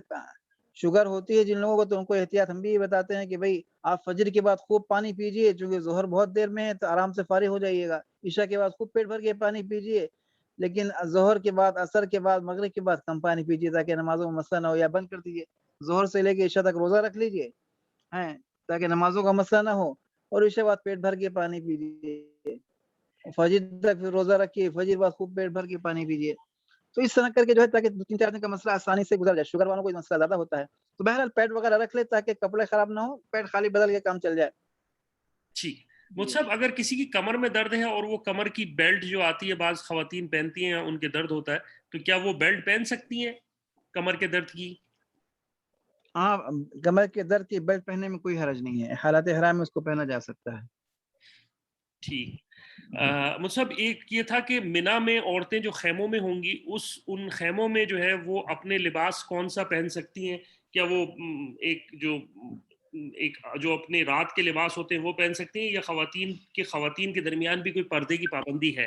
شوگر ہوتی ہے جن لوگوں کو، تو ان کو احتیاط ہم بھی بتاتے ہیں کہ بھائی آپ فجر کے بعد خوب پانی پیجئے، چونکہ ظہر بہت دیر میں ہے تو آرام سے فارغ ہو جائیے گا. عشاء کے بعد خوب پیٹ بھر کے پانی پیجئے، لیکن ظہر کے بعد، عصر کے بعد، مغرب کے بعد کم پانی پیجئے، تاکہ نمازوں میں مسئلہ نہ ہو، یا بند کر دیجئے. ظہر سے لے کے عشاء تک روزہ رکھ لیجئے تاکہ نمازوں کا مسئلہ نہ ہو، اور عشاء بعد پیٹ بھر کے پانی پیجئے. فجر تک پھر روزہ رکھیے، فجر بعد خوب پیٹ بھر کے پانی پیجئے. تو اس طرح کر کے جو ہے، تاکہ 2-3-4 دن کا مسئلہ آسانی سے گزر جائے. شوگر والوں کو یہ مسئلہ زیادہ ہوتا ہے، تو بہرحال پیڈ وغیرہ رکھ لے تاکہ کپڑے خراب نہ ہو، پیڈ خالی بدل کے کام چل جائے. ٹھیک مصعب اگر کسی کی کمر میں درد ہے اور وہ کمر کی بیلٹ جو آتی ہے بعض خواتین پہنتی ہیں، ان کے درد ہوتا ہے، تو کیا وہ بیلٹ پہن سکتی ہیں کمر کے درد کی؟ ہاں، کمر کے درد کی بیلٹ پہننے میں کوئی حرج نہیں ہے، حالات احرام میں اس کو پہنا جا سکتا ہے. ٹھیک مصعب ایک یہ تھا کہ منا میں عورتیں جو خیموں میں ہوں گی، ان خیموں میں جو ہے وہ اپنے لباس کون سا پہن سکتی ہیں؟ کیا وہ ایک جو اپنے رات کے لباس ہوتے ہیں وہ پہن سکتی ہیں، یا خواتین کے درمیان بھی کوئی پردے کی پابندی ہے؟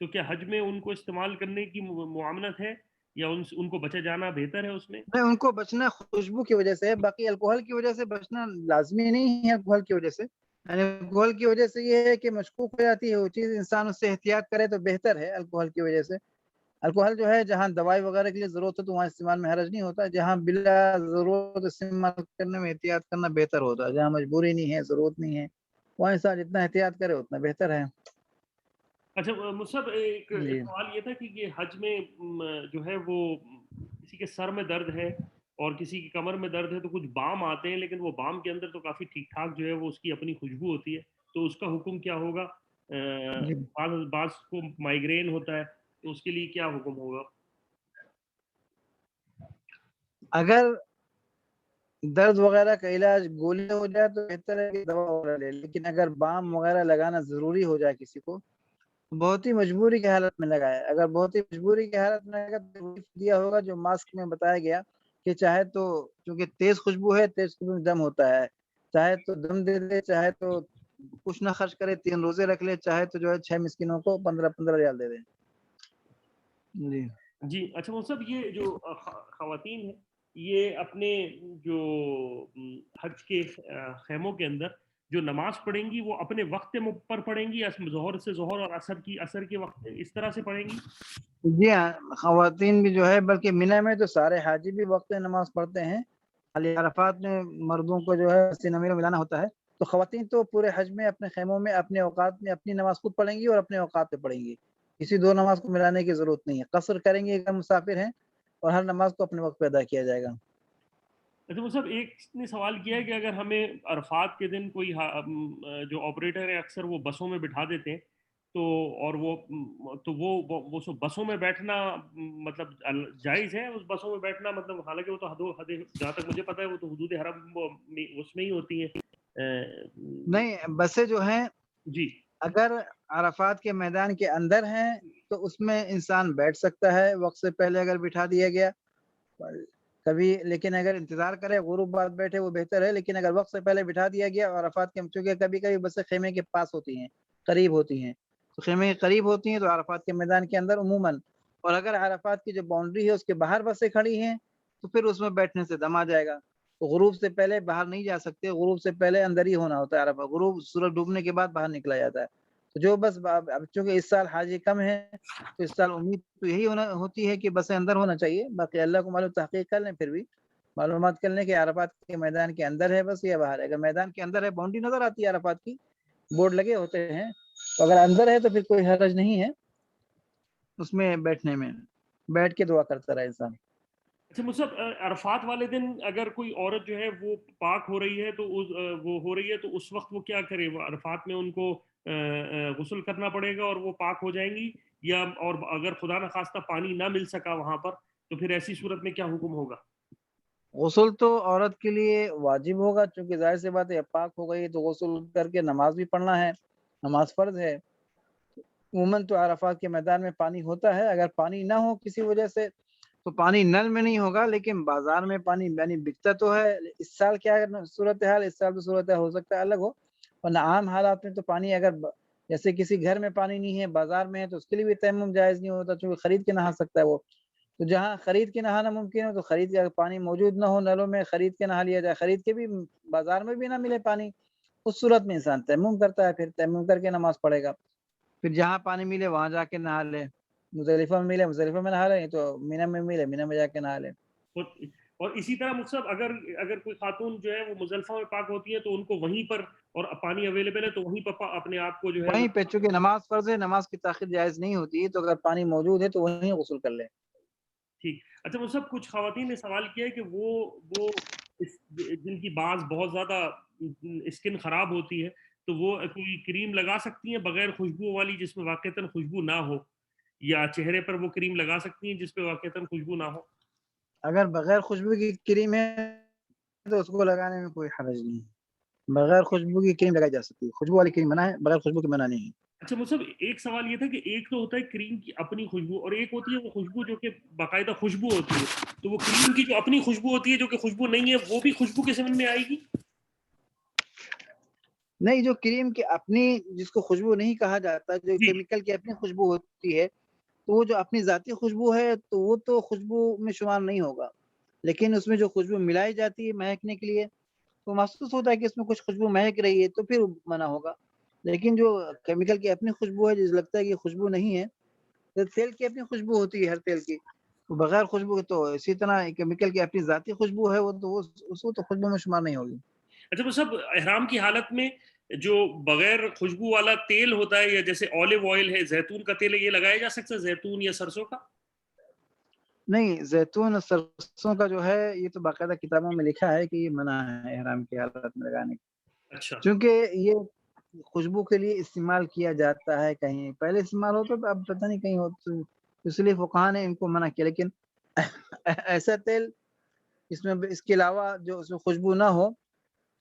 تو کیا حج میں ان کو استعمال کرنے کی معاملت ہے یا ان کو بچے جانا بہتر ہے اس میں؟ نہیں، ان کو بچنا خوشبو کی وجہ سے ہے، باقی الکوہل کی وجہ سے بچنا لازمی نہیں ہے۔ الکوہل کی وجہ سے یعنی الکوہل کی وجہ سے یہ ہے کہ مشکوک ہو جاتی ہے وہ چیز، انسان اس سے احتیاط کرے تو بہتر ہے۔ الکوہل کی وجہ سے الکوہل جو ہے جہاں دوائی وغیرہ کے لیے ضرورت ہے تو وہاں استعمال میں حرج نہیں ہوتا، جہاں بلا ضرورت استعمال کرنے میں احتیاط کرنا بہتر ہوتا ہے، جہاں مجبوری نہیں ہے، ضرورت نہیں ہے، وہاں انسان جتنا احتیاط کرے اتنا بہتر ہے۔ اچھا مصعب، ایک جی سوال یہ تھا کہ یہ حج میں جو ہے وہ کسی کے سر میں درد ہے اور کسی کی کمر میں درد ہے تو کچھ بام آتے ہیں، لیکن وہ بام کے اندر تو کافی ٹھیک ٹھاک جو ہے وہ اس کی اپنی خوشبو ہوتی ہے، تو اس کا حکم کیا ہوگا؟ جی بعض کو مائیگرین ہوتا ہے تو اس کے لیے کیا حکم ہوگا؟ اگر درد وغیرہ کا علاج گولی ہو جائے تو بہتر ہے کہ دوا وغیرہ لے، لیکن اگر بام وغیرہ لگانا ضروری ہو جائے کسی کو، بہت ہی مجبوری کی حالت میں لگائے۔ اگر بہت ہی مجبوری کی حالت میں لگا تو دیا ہوگا جو ماسک میں بتایا گیا کہ چاہے تو چونکہ تیز خوشبو ہے، تیز خوشبو میں دم ہوتا ہے، چاہے تو دم دے دے، چاہے تو کچھ نہ خرچ کرے، 3 روزے رکھ لے، چاہے تو جو ہے 6 مسکینوں کو 15 ریال دے دے۔ جی جی اچھا مصعب، یہ جو خواتین ہیں یہ اپنے جو حج کے خیموں کے اندر جو نماز پڑھیں گی وہ اپنے وقت پر پڑھیں گی یا ظہر سے ظہر اور عصر کے وقت اس طرح سے پڑھیں گی؟ جی ہاں، خواتین بھی جو ہے، بلکہ منی میں تو سارے حاجی بھی وقت نماز پڑھتے ہیں، خالی عرفات میں مردوں کو جو ہے سینہ میں ملانا ہوتا ہے، تو خواتین تو پورے حج میں اپنے خیموں میں اپنے اوقات میں اپنی نماز خود پڑھیں گی اور اپنے اوقات پہ پڑھیں گی، کسی دو نماز کو ملانے کی ضرورت نہیں ہے، قصر کریں گے اگر مسافر ہیں، اور ہر نماز کو اپنے وقت پہ ادا کیا جائے گا۔ اچھا مصعب، ایک نے سوال کیا ہے کہ اگر ہمیں عرفات کے دن کوئی جو آپریٹر ہے اکثر وہ بسوں میں بٹھا دیتے ہیں تو اور وہ سو بسوں میں بیٹھنا مطلب جائز ہے؟ اس بسوں میں بیٹھنا مطلب حالانکہ وہ تو جہاں تک مجھے پتا ہے وہ تو حدود حرم اس میں ہی ہوتی ہیں۔ نہیں، بسیں جو ہیں جی اگر عرفات کے میدان کے اندر ہیں تو اس میں انسان بیٹھ سکتا ہے وقت سے پہلے اگر بٹھا دیا گیا کبھی، لیکن اگر انتظار کرے غروب بعد بیٹھے وہ بہتر ہے، لیکن اگر وقت سے پہلے بٹھا دیا گیا اور عرفات کے، چونکہ کبھی کبھی بسیں خیمے کے پاس ہوتی ہیں، قریب ہوتی ہیں، تو خیمے کے قریب ہوتی ہیں تو عرفات کے میدان کے اندر عموماً، اور اگر عرفات کی جو باؤنڈری ہے اس کے باہر بسیں کھڑی ہیں تو پھر اس میں بیٹھنے سے دم آ جائے گا، تو غروب سے پہلے باہر نہیں جا سکتے، غروب سے پہلے اندر ہی ہونا ہوتا ہے عرفہ، غروب سورج ڈوبنے کے بعد باہر نکلا جاتا ہے، تو جو بس اب چونکہ اس سال حاجی کم ہے تو اس سال امید تو یہی ہوتی ہے کہ بسیں اندر ہونا چاہیے، باقی اللہ کو معلوم، تحقیق کر لیں، پھر بھی معلومات کر لیں کہ عرفات کے میدان کے اندر ہے بس یا باہر ہے، اگر میدان کے اندر ہے باؤنڈری نظر آتی ہے عرفات کی، بورڈ لگے ہوتے ہیں، تو اگر اندر ہے تو پھر کوئی حرج نہیں ہے اس میں بیٹھنے میں، بیٹھ کے دعا کرتا رہے انسان۔ اچھا مصعب، عرفات والے دن اگر کوئی عورت جو ہے وہ پاک ہو رہی ہے تو اس وقت وہ کیا کرے؟ وہ عرفات میں ان کو غسل کرنا پڑے گا اور وہ پاک ہو جائیں گی، یا اور اگر خدا نخواستہ پانی نہ مل سکا وہاں پر تو پھر ایسی صورت میں کیا حکم ہوگا؟ غسل تو عورت کے لیے واجب ہوگا، چونکہ ظاہر سی بات ہے پاک ہو گئی تو غسل کر کے نماز بھی پڑھنا ہے، نماز فرض ہے، عموماً تو عرفات کے میدان میں پانی ہوتا ہے، اگر پانی نہ ہو کسی وجہ سے تو پانی نل میں نہیں ہوگا، لیکن بازار میں پانی یعنی بکتا تو ہے، اس سال کیا صورتحال، اس سال تو صورتحال ہو سکتا ہے الگ ہو، ورنہ عام حالات میں تو پانی اگر جیسے کسی گھر میں پانی نہیں ہے بازار میں ہے تو اس کے لیے بھی تیمم جائز نہیں ہوتا، چونکہ خرید کے نہا سکتا ہے وہ، تو جہاں خرید کے نہانا ممکن ہو تو خرید کے، اگر پانی موجود نہ ہو نلوں میں، خرید کے نہا لیا جائے، خرید کے بھی بازار میں بھی نہ ملے پانی، اس صورت میں انسان تیمم کرتا ہے، پھر تیمم کر کے نماز پڑھے گا، پھر جہاں پانی ملے وہاں جا کے نہا لے، مزدلفہ میں ملے مزدلفہ میں نہا لے، تو مینا میں ملے مینا میں جا کے نہا لے۔ اور اسی طرح مصعب، اگر کوئی خاتون جو ہے وہ مزدلفہ میں پاک ہوتی ہے تو ان کو وہیں پر، اور پانی اویلیبل ہے تو وہیں پر اپنے آپ کو جو ہے وہ، وہیں پہ چونکہ نماز فرض ہے، نماز کی تاخیر جائز نہیں ہوتی ہے، تو اگر پانی موجود ہے تو وہیں غسل کر لے۔ ٹھیک۔ اچھا مصعب، کچھ خواتین نے سوال کیا ہے کہ وہ جن کی بعض بہت زیادہ اسکن خراب ہوتی ہے تو وہ کوئی کریم لگا سکتی ہیں بغیر خوشبو والی جس میں واقعتاً خوشبو نہ ہو، یا چہرے پر وہ کریم لگا سکتی ہیں جس پہ واقعتاً خوشبو نہ ہو؟ اگر بغیر خوشبو کی کریم ہے تو اس کو لگانے میں کوئی حرج نہیں ہے، بغیر خوشبو کی کریم لگائی جا سکتی ہے، خوشبو والی کریم منع ہے، بغیر خوشبو کی منع نہیں ہے۔ اچھا مصعب، ایک سوال یہ تھا کہ ایک تو ہوتا ہے کریم کی اپنی خوشبو اور ایک ہوتی ہے وہ خوشبو جو کہ باقاعدہ خوشبو ہوتی ہے، تو وہ کریم کی جو اپنی خوشبو ہوتی ہے جو کہ خوشبو نہیں ہے وہ بھی خوشبو کے ضمن میں آئے گی؟ نہیں، جو کریم کی اپنی جس کو خوشبو نہیں کہا جاتا، جو جی کیمیکل کی اپنی خوشبو ہوتی ہے، تو وہ جو اپنی ذاتی خوشبو ہے تو وہ تو خوشبو میں شمار نہیں ہوگا، لیکن اس میں جو خوشبو ملائی جاتی ہے مہکنے کے لیے، تو محسوس ہوتا ہے کہ اس میں کچھ خوشبو مہک رہی ہے تو پھر منع ہوگا، لیکن جو کیمیکل کی اپنی خوشبو ہے، جسے لگتا ہے کہ خوشبو نہیں ہے، تو تیل کی اپنی خوشبو ہوتی ہے ہر تیل کی، تو بغیر خوشبو کے تو اسی طرح کیمیکل کی اپنی ذاتی خوشبو ہے، وہ تو اس کو تو خوشبو میں شمار نہیں ہوگی۔ اچھا، وہ سب احرام کی حالت میں جو بغیر خوشبو والا تیل ہوتا ہے، یا جیسے اولیو آئل ہے، زیتون کا تیل ہے، یہ لگایا جا سکتا ہے، زیتون یا سرسوں کا؟ نہیں، زیتون اور سرسوں کا جو ہے یہ تو باقاعدہ کتابوں میں لکھا ہے کہ یہ منع ہے احرام کی حالت میں لگانے کی، اچھا چونکہ یہ خوشبو کے لیے استعمال کیا جاتا ہے، کہیں پہلے استعمال ہوتا تھا، اب پتہ نہیں کہیں ہوتا، اس لیے فقہا نے ان کو منع کیا، لیکن ایسا تیل اس میں اس کے علاوہ جو اس میں خوشبو نہ ہو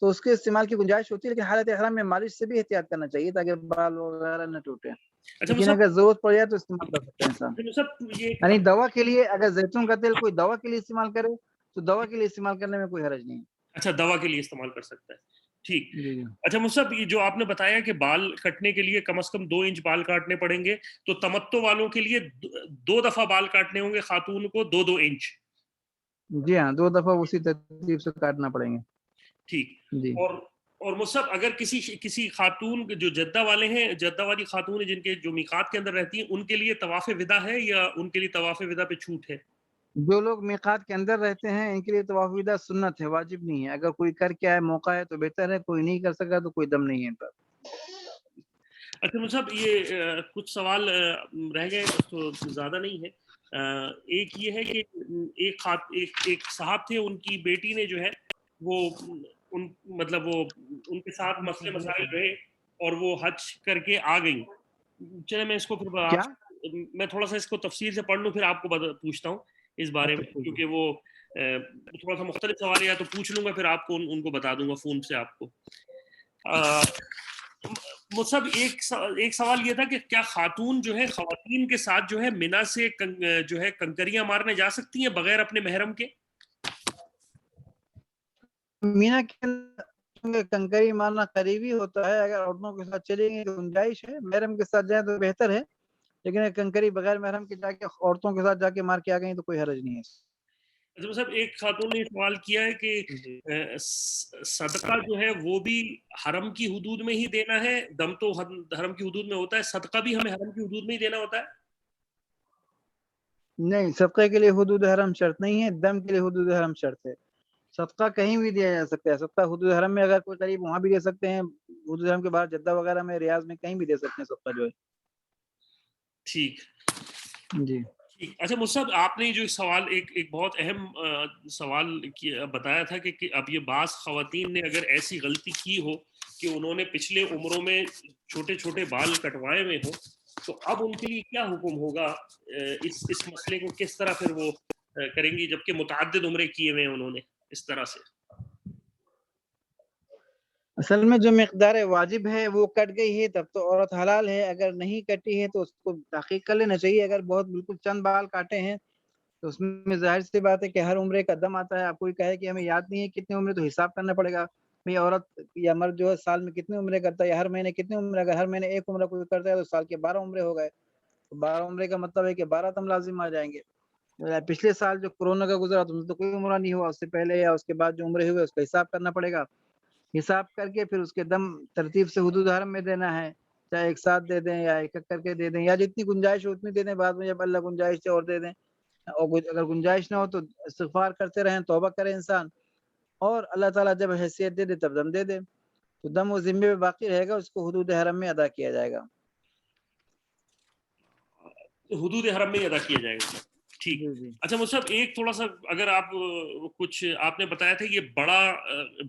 تو اس کے استعمال کی گنجائش ہوتی ہے، لیکن حالت احرام میں مالش سے بھی احتیاط کرنا چاہیے تاکہ بال وغیرہ نہ ٹوٹے، اچھا لیکن مصعب، اگر ضرورت پڑ جائے تو استعمال کر سکتا ہے انسان، یہ یعنی دوا کے لیے اگر زیتون کا تیل کوئی دوا کے لیے استعمال کرے تو دوا کے لیے استعمال کرنے میں کوئی حرج نہیں ہے۔ اچھا، دوا کے لیے استعمال کر سکتا ہے، ٹھیک۔ جی جی اچھا مصعب، یہ جو آپ نے بتایا کہ بال کٹنے کے لیے کم از کم 2 انچ بال کاٹنے پڑیں گے، تو تمتع والوں کے لیے 2 دفعہ بال کاٹنے ہوں گے خاتون کو 2 2 انچ؟ جی ہاں، 2 دفعہ اسی ترتیب سے کاٹنا پڑیں گے۔ ٹھیک۔ جی اور مصعب، اگر کسی خاتون جو جدہ والے ہیں، جدہ والی خاتون ہیں جن کے جو میقات کے اندر رہتی ہیں، ان کے لیے طواف وداع ہے یا ان کے لیے طواف وداع پہ چھوٹ ہے؟ جو لوگ میقات کے اندر رہتے ہیں ان کے لیے طواف وداع سنت ہے، واجب نہیں ہے، اگر کوئی کر کے آئے موقع ہے تو بہتر ہے، کوئی نہیں کر سکا تو کوئی دم نہیں ہے ان پر۔ اچھا مصعب، یہ کچھ سوال رہ گئے تو زیادہ نہیں ہے۔ ایک یہ ہے کہ ایک صاحب تھے، ان کی بیٹی نے جو ہے وہ مطلب وہ ان کے ساتھ مسئلے مسائل رہے اور وہ حج کر کے آ گئیں۔ چلے میں اس کو پھر کیا؟ میں تھوڑا سا اس کو تفصیل سے پڑھ لوں، پھر آپ کو پوچھتا ہوں اس بارے اچھا میں، ٹھیک ہے۔ کیونکہ وہ تھوڑا سا مختلف سوال ہے، یا تو پوچھ لوں گا پھر آپ کو ان کو بتا دوں گا فون سے آپ کو۔ مصعب، ایک سوال یہ تھا کہ کیا خاتون جو ہے خواتین کے ساتھ جو ہے منا سے جو ہے کنکریاں مارنے جا سکتی ہیں بغیر اپنے محرم کے؟ مینا کے اندر کنکری مارنا قریبی ہوتا ہے، اگر عورتوں کے ساتھ چلیں گے تو گنجائش ہے، محرم کے ساتھ جائیں تو بہتر ہے، لیکن اگر کنکری بغیر محرم کے جا کے عورتوں کے ساتھ جا کے مار کے آ گئی تو کوئی حرج نہیں ہے۔ اچھا صاحب، ایک خاتون نے سوال کیا ہے کہ جی صدقہ جو ہے وہ بھی حرم کی حدود میں ہی دینا ہے؟ دم تو حرم کی حدود میں ہوتا ہے، صدقہ بھی ہمیں حرم کی حدود میں ہی دینا ہوتا ہے؟ نہیں، صدقے کے لیے حدود حرم شرط نہیں ہے، دم کے لیے حدود حرم شرط ہے، صدقہ کہیں بھی دیا جا سکتا ہے، صدقہ حدود حرم میں اگر کوئی قریب وہاں بھی دے سکتے ہیں، حدود حرم کے باہر جدہ وغیرہ میں، ریاض میں کہیں بھی دے سکتے ہیں صدقہ جو ہے۔ ٹھیک جی ٹھیک۔ اچھا مصعب، آپ نے جو سوال ایک بہت اہم سوال بتایا تھا کہ اب یہ بعض خواتین نے اگر ایسی غلطی کی ہو کہ انہوں نے پچھلے عمروں میں چھوٹے چھوٹے بال کٹوائے ہوئے ہوں، تو اب ان کے لیے کیا حکم ہوگا؟ اس مسئلے کو کس طرح پھر وہ کریں گی، جبکہ متعدد عمرے کیے ہوئے ہیں انہوں نے اس طرح سے؟ اصل میں جو مقدار واجب ہے وہ کٹ گئی ہے تب تو عورت حلال ہے، اگر نہیں کٹی ہے تو اس کو تحقیق کر لینا چاہیے، اگر بہت بالکل چند بال کاٹے ہیں تو اس میں ظاہر سی بات ہے کہ ہر عمرے کا دم آتا ہے، آپ کوئی کہے کہ ہمیں یاد نہیں ہے کتنے عمرے، تو حساب کرنا پڑے گا، بھئی عورت یا مرد جو ہے سال میں کتنے عمرے کرتا ہے یا ہر مہینے کتنے عمرے، اگر ہر مہینے ایک عمرہ کوئی کرتا ہے تو سال کے 12 عمرے ہو گئے، تو 12 عمرے کا مطلب ہے کہ 12 دم لازم آ جائیں گے۔ پچھلے سال جو کورونا کا گزرا تو اس میں تو کوئی عمرہ نہیں ہوا، اس سے پہلے یا اس کے بعد جو عمرے ہوئے اس کا حساب کرنا پڑے گا، حساب کر کے پھر اس کے دم ترتیب سے حدود حرم میں دینا ہے، چاہے ایک ساتھ دے دیں یا ایک ایک کر کے دے دیں، یا جتنی گنجائش ہو اتنی دے دیں، بعد میں جب اللہ گنجائش سے اور دے دیں، اور اگر گنجائش نہ ہو تو استغفار کرتے رہیں، توبہ کرے انسان، اور اللہ تعالیٰ جب حیثیت دے دے تب دم دے دے، تو دم وہ ذمے میں باقی رہے گا، اس کو حدود حرم میں ادا کیا جائے گا۔ حدود حرم میں ادا کیا جائے گا، ٹھیک۔ جی جی اچھا مصعب، ایک تھوڑا سا اگر آپ کچھ آپ نے بتایا تھا یہ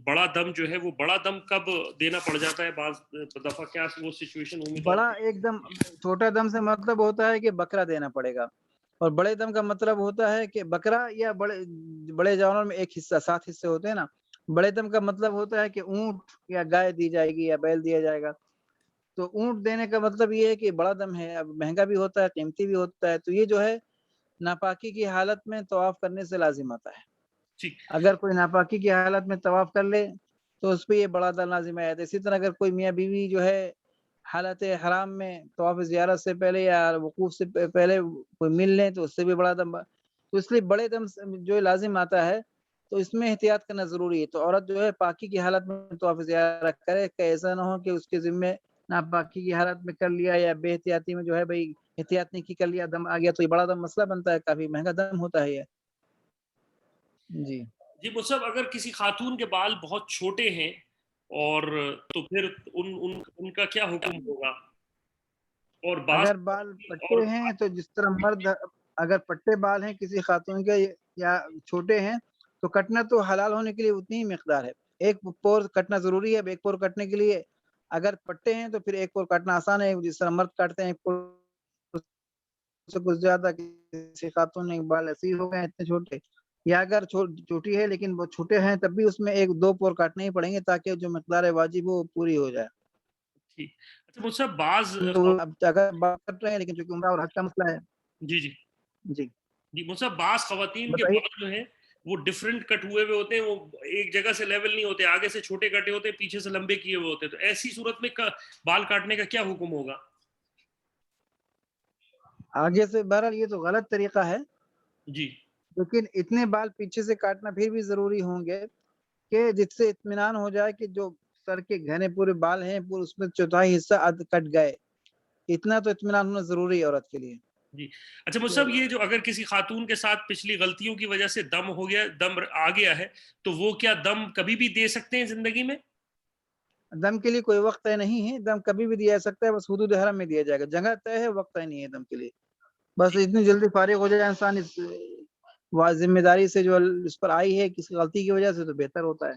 بڑا دم جو ہے وہ بڑا دم کب دینا پڑ جاتا ہے بعض دفعہ، کیا وہ سچویشن ہوگی؟ بڑا ایک دم، چھوٹا دم سے مطلب ہوتا ہے کہ بکرا دینا پڑے گا، اور بڑے دم کا مطلب ہوتا ہے کہ بکرا یا بڑے جانور میں ایک حصہ 7 حصے ہوتے ہیں نا، بڑے دم کا مطلب ہوتا ہے کہ اونٹ یا گائے دی جائے گی یا بیل دیا جائے گا، تو اونٹ دینے کا مطلب یہ ہے کہ بڑا دم ہے، اب مہنگا بھی ہوتا ہے قیمتی بھی ہوتا ہے، تو یہ جو ہے ناپاکی کی حالت میں طواف کرنے سے لازم آتا ہے، ٹھیک اگر کوئی ناپاکی کی حالت میں طواف کر لے تو اس پہ یہ بڑا دم لازم آیا تھا. اسی طرح اگر کوئی میاں بیوی جو ہے حالت حرام میں طواف زیارت سے پہلے یا وقوف سے پہلے کوئی مل لیں تو اس سے بھی بڑا دم تو اس لیے بڑے دم جو لازم آتا ہے تو اس میں احتیاط کرنا ضروری ہے. تو عورت جو ہے پاکی کی حالت میں طواف زیارت کرے کہ ایسا نہ ہو کہ اس کے ذمے ناپاکی کی حالت میں کر لیا یا بے احتیاطی میں جو ہے بھائی احتیاط نہیں کی کر لیا دم آ گیا تو یہ بڑا دم مسئلہ بنتا ہے, کافی مہنگا دم ہوتا ہے یہ. جی جی مصعب اگر کسی خاتون کے بال بہت چھوٹے ہیں اور تو پھر ان کا کیا حکم ہوگا؟ اور بعض اگر بال اور پٹے ہیں تو جس طرح مرد اگر پٹے بال ہیں کسی خاتون کے یا چھوٹے ہیں تو کٹنا تو حلال ہونے کے لیے اتنی ہی مقدار ہے. ایک پور کٹنا ضروری ہے. ایک پور کٹنے کے لیے اگر پٹے ہیں تو پھر ایک پور کٹنا آسان ہے. جس طرح مرد کاٹتے ہیں ایک پور سے کچھ زیادہ, کسی خاتون کے بال ایسے ہی ہو گئے اتنے چھوٹے, یا اگر چھوٹی ہے لیکن وہ چھوٹے ہیں تب بھی اس میں ایک دو پور کاٹنے ہی پڑیں گے تاکہ جو مقدار واجب وہ پوری ہو جائے. ٹھیک. اچھا مصعب بعض اگر بات کر رہے ہیں لیکن چونکہ عمرہ اور حج کا مسئلہ ہے. جی جی جی جی مصعب بعض خواتین کے بتائیے. بال جو ہیں وہ ڈفرینٹ کٹ ہوئے ہوئے ہوتے ہیں, وہ ایک جگہ سے لیول نہیں ہوتے, آگے سے چھوٹے کٹے ہوتے ہیں, پیچھے سے لمبے کیے ہوئے ہوتے ہیں, تو ایسی صورت میں بال کاٹنے کا کیا حکم ہوگا؟ آگے سے بہرحال یہ تو غلط طریقہ ہے, جی لیکن اتنے بال پیچھے سے کاٹنا پھر بھی ضروری ہوں گے کہ جس سے اطمینان ہو جائے کہ جو سر کے گھنے پورے بال ہیں پورے اس میں چوتھائی حصہ کٹ گئے. اتنا تو اطمینان ہونا ضروری ہے عورت کے لیے. جی. اچھا مصعب یہ جو اگر کسی خاتون کے ساتھ پچھلی غلطیوں کی وجہ سے دم ہو گیا, دم آ گیا ہے, تو وہ کیا دم کبھی بھی دے سکتے ہیں زندگی میں؟ دم کے لیے کوئی وقت طے نہیں ہے, دم کبھی بھی دیا جا سکتا ہے, بس حدود حرم میں دیا جائے گا. جگہ طے ہے, وقت طے نہیں ہے دم کے لیے. بس اتنی جلدی فارغ ہو جائے انسان اس ذمہ داری سے جو اس پر آئی ہے کسی غلطی کی وجہ سے تو بہتر ہوتا ہے.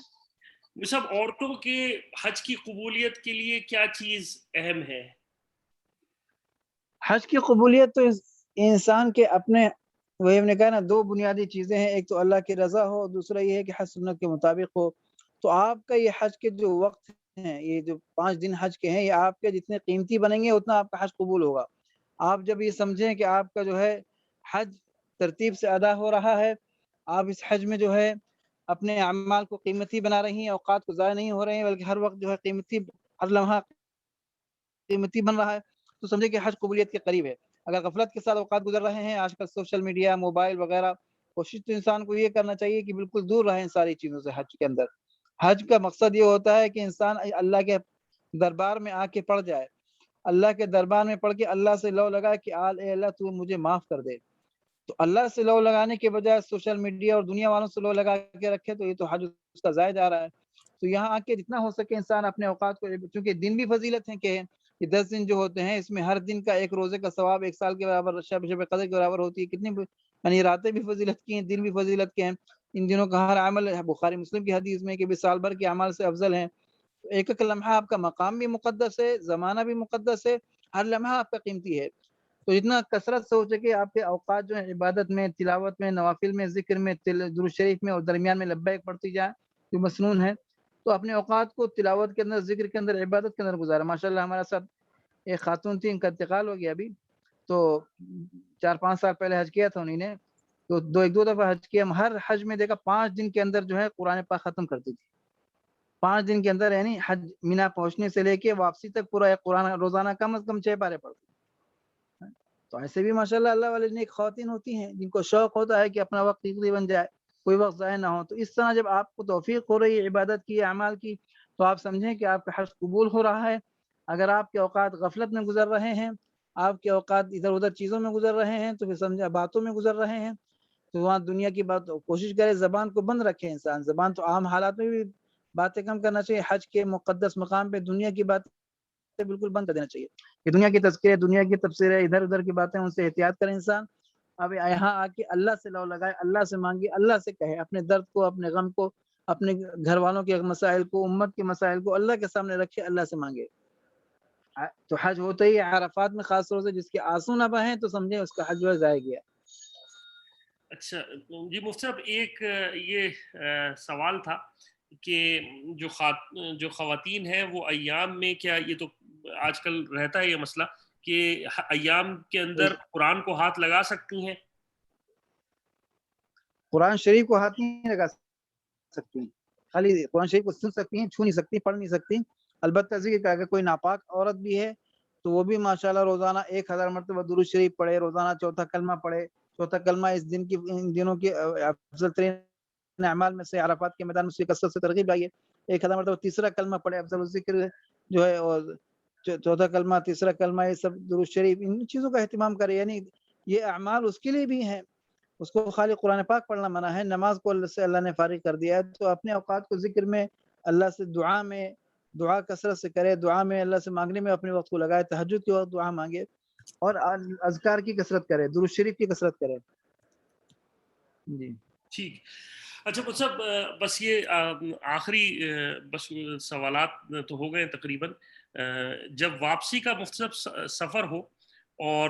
مصعب عورتوں کے حج کی قبولیت کے لیے کیا چیز اہم ہے؟ حج کی قبولیت تو انسان کے اپنے وہ نے کہا نا دو بنیادی چیزیں ہیں, ایک تو اللہ کی رضا ہو, دوسرا یہ ہے کہ حج سنت کے مطابق ہو. تو آپ کا یہ حج کے جو وقت ہیں, یہ جو 5 دن حج کے ہیں, یہ آپ کے جتنے قیمتی بنیں گے اتنا آپ کا حج قبول ہوگا. آپ جب یہ سمجھیں کہ آپ کا جو ہے حج ترتیب سے ادا ہو رہا ہے, آپ اس حج میں جو ہے اپنے اعمال کو قیمتی بنا رہی ہیں, اوقات کو ضائع نہیں ہو رہے ہیں, بلکہ ہر وقت جو ہے قیمتی, ہر لمحہ قیمتی بن رہا ہے, تو سمجھے کہ حج قبولیت کے قریب ہے. اگر غفلت کے ساتھ اوقات گزر رہے ہیں, آج کل سوشل میڈیا, موبائل وغیرہ, کوشش تو انسان کو یہ کرنا چاہیے کہ بالکل دور رہیں ان ساری چیزوں سے. حج کے اندر حج کا مقصد یہ ہوتا ہے کہ انسان اللہ کے دربار میں آ کے پڑ جائے, اللہ کے دربار میں پڑھ کے اللہ سے لو لگائے کہ اے اللہ تو مجھے معاف کر دے. تو اللہ سے لو لگانے کے بجائے سوشل میڈیا اور دنیا والوں سے لو لگا کے رکھے تو یہ تو حج اس کا ضائع جا رہا ہے. تو یہاں آ کے جتنا ہو سکے انسان اپنے اوقات کو, چونکہ دن بھی فضیلت ہیں کہ یہ 10 دن جو ہوتے ہیں اس میں ہر دن کا ایک روزے کا ثواب 1 سال کے برابر, شب قدر کے برابر ہوتی ہے. کتنی یعنی راتیں بھی فضیلت کی ہیں, دن بھی فضیلت کے ہیں. ان دنوں کا ہر عمل بخاری مسلم کی حدیث میں کہ سال بھر کے اعمال سے افضل ہیں. تو ایک ایک لمحہ آپ کا مقام بھی مقدس ہے, زمانہ بھی مقدس ہے, ہر لمحہ آپ کا قیمتی ہے. تو جتنا کثرت سے ہو سکے آپ کے اوقات جو ہے عبادت میں, تلاوت میں, نوافل میں, ذکر میں, درود شریف میں, اور درمیان میں لبیک پڑھتی جائیں جو مسنون ہے. تو اپنے اوقات کو تلاوت کے اندر, ذکر کے اندر, عبادت کے اندر گزارا. ماشاءاللہ ہمارا ساتھ ایک خاتون تھی, ان کا انتقال ہو گیا ابھی, تو 4-5 سال پہلے حج کیا تھا انہوں نے, تو ایک دو دفعہ حج کیا. ہر حج میں دیکھا 5 دن کے اندر جو ہے قرآن پاک ختم کرتی تھی. 5 دن کے اندر, یعنی حج مینا پہنچنے سے لے کے واپسی تک پورا ایک قرآن روزانہ کم از کم 6 پارے پڑھتی. تو ایسے بھی ماشاءاللہ اللہ والے نیک خواتین ہوتی ہیں جن کو شوق ہوتا ہے کہ اپنا وقت قیمتی بن جائے, کوئی وقت ضائع نہ ہو. تو اس طرح جب آپ کو توفیق ہو رہی ہے عبادت کی, اعمال کی, تو آپ سمجھیں کہ آپ کا حج قبول ہو رہا ہے. اگر آپ کے اوقات غفلت میں گزر رہے ہیں, آپ کے اوقات ادھر ادھر چیزوں میں گزر رہے ہیں, تو پھر سمجھا باتوں میں گزر رہے ہیں, تو وہاں دنیا کی بات کوشش کرے زبان کو بند رکھے انسان. زبان تو عام حالات میں بھی باتیں کم کرنا چاہیے, حج کے مقدس مقام پہ دنیا کی باتیں بالکل بند کر دینا چاہیے. کہ دنیا کی تذکرے, دنیا کی تبصرے, ادھر ادھر کی باتیں, ان سے احتیاط کرے انسان. اب یہاں آ کے اللہ سے لو لگائے, اللہ سے مانگے, اللہ سے کہے اپنے درد کو, اپنے غم کو, اپنے گھر والوں کے مسائل کو, امت کے مسائل کو اللہ کے سامنے رکھے, اللہ سے مانگے. تو حج ہوتا ہی عرفات میں خاص طور سے جس کے آنسو نہ بہیں تو سمجھیں اس کا حج جو ہے ضائع گیا. اچھا جی مفتی صاحب, ایک یہ سوال تھا کہ جو خواتین ہیں وہ ایام میں, کیا یہ تو آج کل رہتا ہے یہ مسئلہ کہ ایام کے اندر قرآن کو ہاتھ لگا سکتی ہیں؟ قرآن شریف کو ہاتھ نہیں لگا سکتی, خالی قرآن شریف کو سن سکتی ہیں, چھو نہیں سکتی, پڑھ نہیں سکتی. البتہ ذکر کہ اگر کوئی ناپاک عورت بھی ہے تو وہ بھی ماشاءاللہ روزانہ 1000 مرتبہ درود شریف پڑھے, روزانہ چوتھا کلمہ پڑھے. چوتھا کلمہ اس دن کی, ان دنوں کی افضل ترین اعمال میں سے, عرفات کے میدان میں سے کثرت سے ترغیب آئی ہے. 1000 مرتبہ تیسرا کلمہ پڑھے, افضل الذکر جو ہے, اور چوتھا کلمہ, تیسرا کلمہ, یہ سب درود شریف, ان چیزوں کا اہتمام کرے. یعنی یہ اعمال اس کے لیے بھی ہیں. اس کو خالی قرآن پاک پڑھنا منع ہے, نماز کو اللہ نے فارغ کر دیا ہے. تو اپنے اوقات کو ذکر میں, اللہ سے دعا کثرت سے کرے, دعا میں اللہ سے مانگنے میں اپنے وقت کو لگائے. تہجد کے وقت دعا مانگے اور اذکار کی کثرت کرے, درود شریف کی کثرت کرے. جی ٹھیک. اچھا صاحب, بس یہ آخری بس سوالات تو ہو گئے تقریباً. جب واپسی کا مختصر سفر ہو اور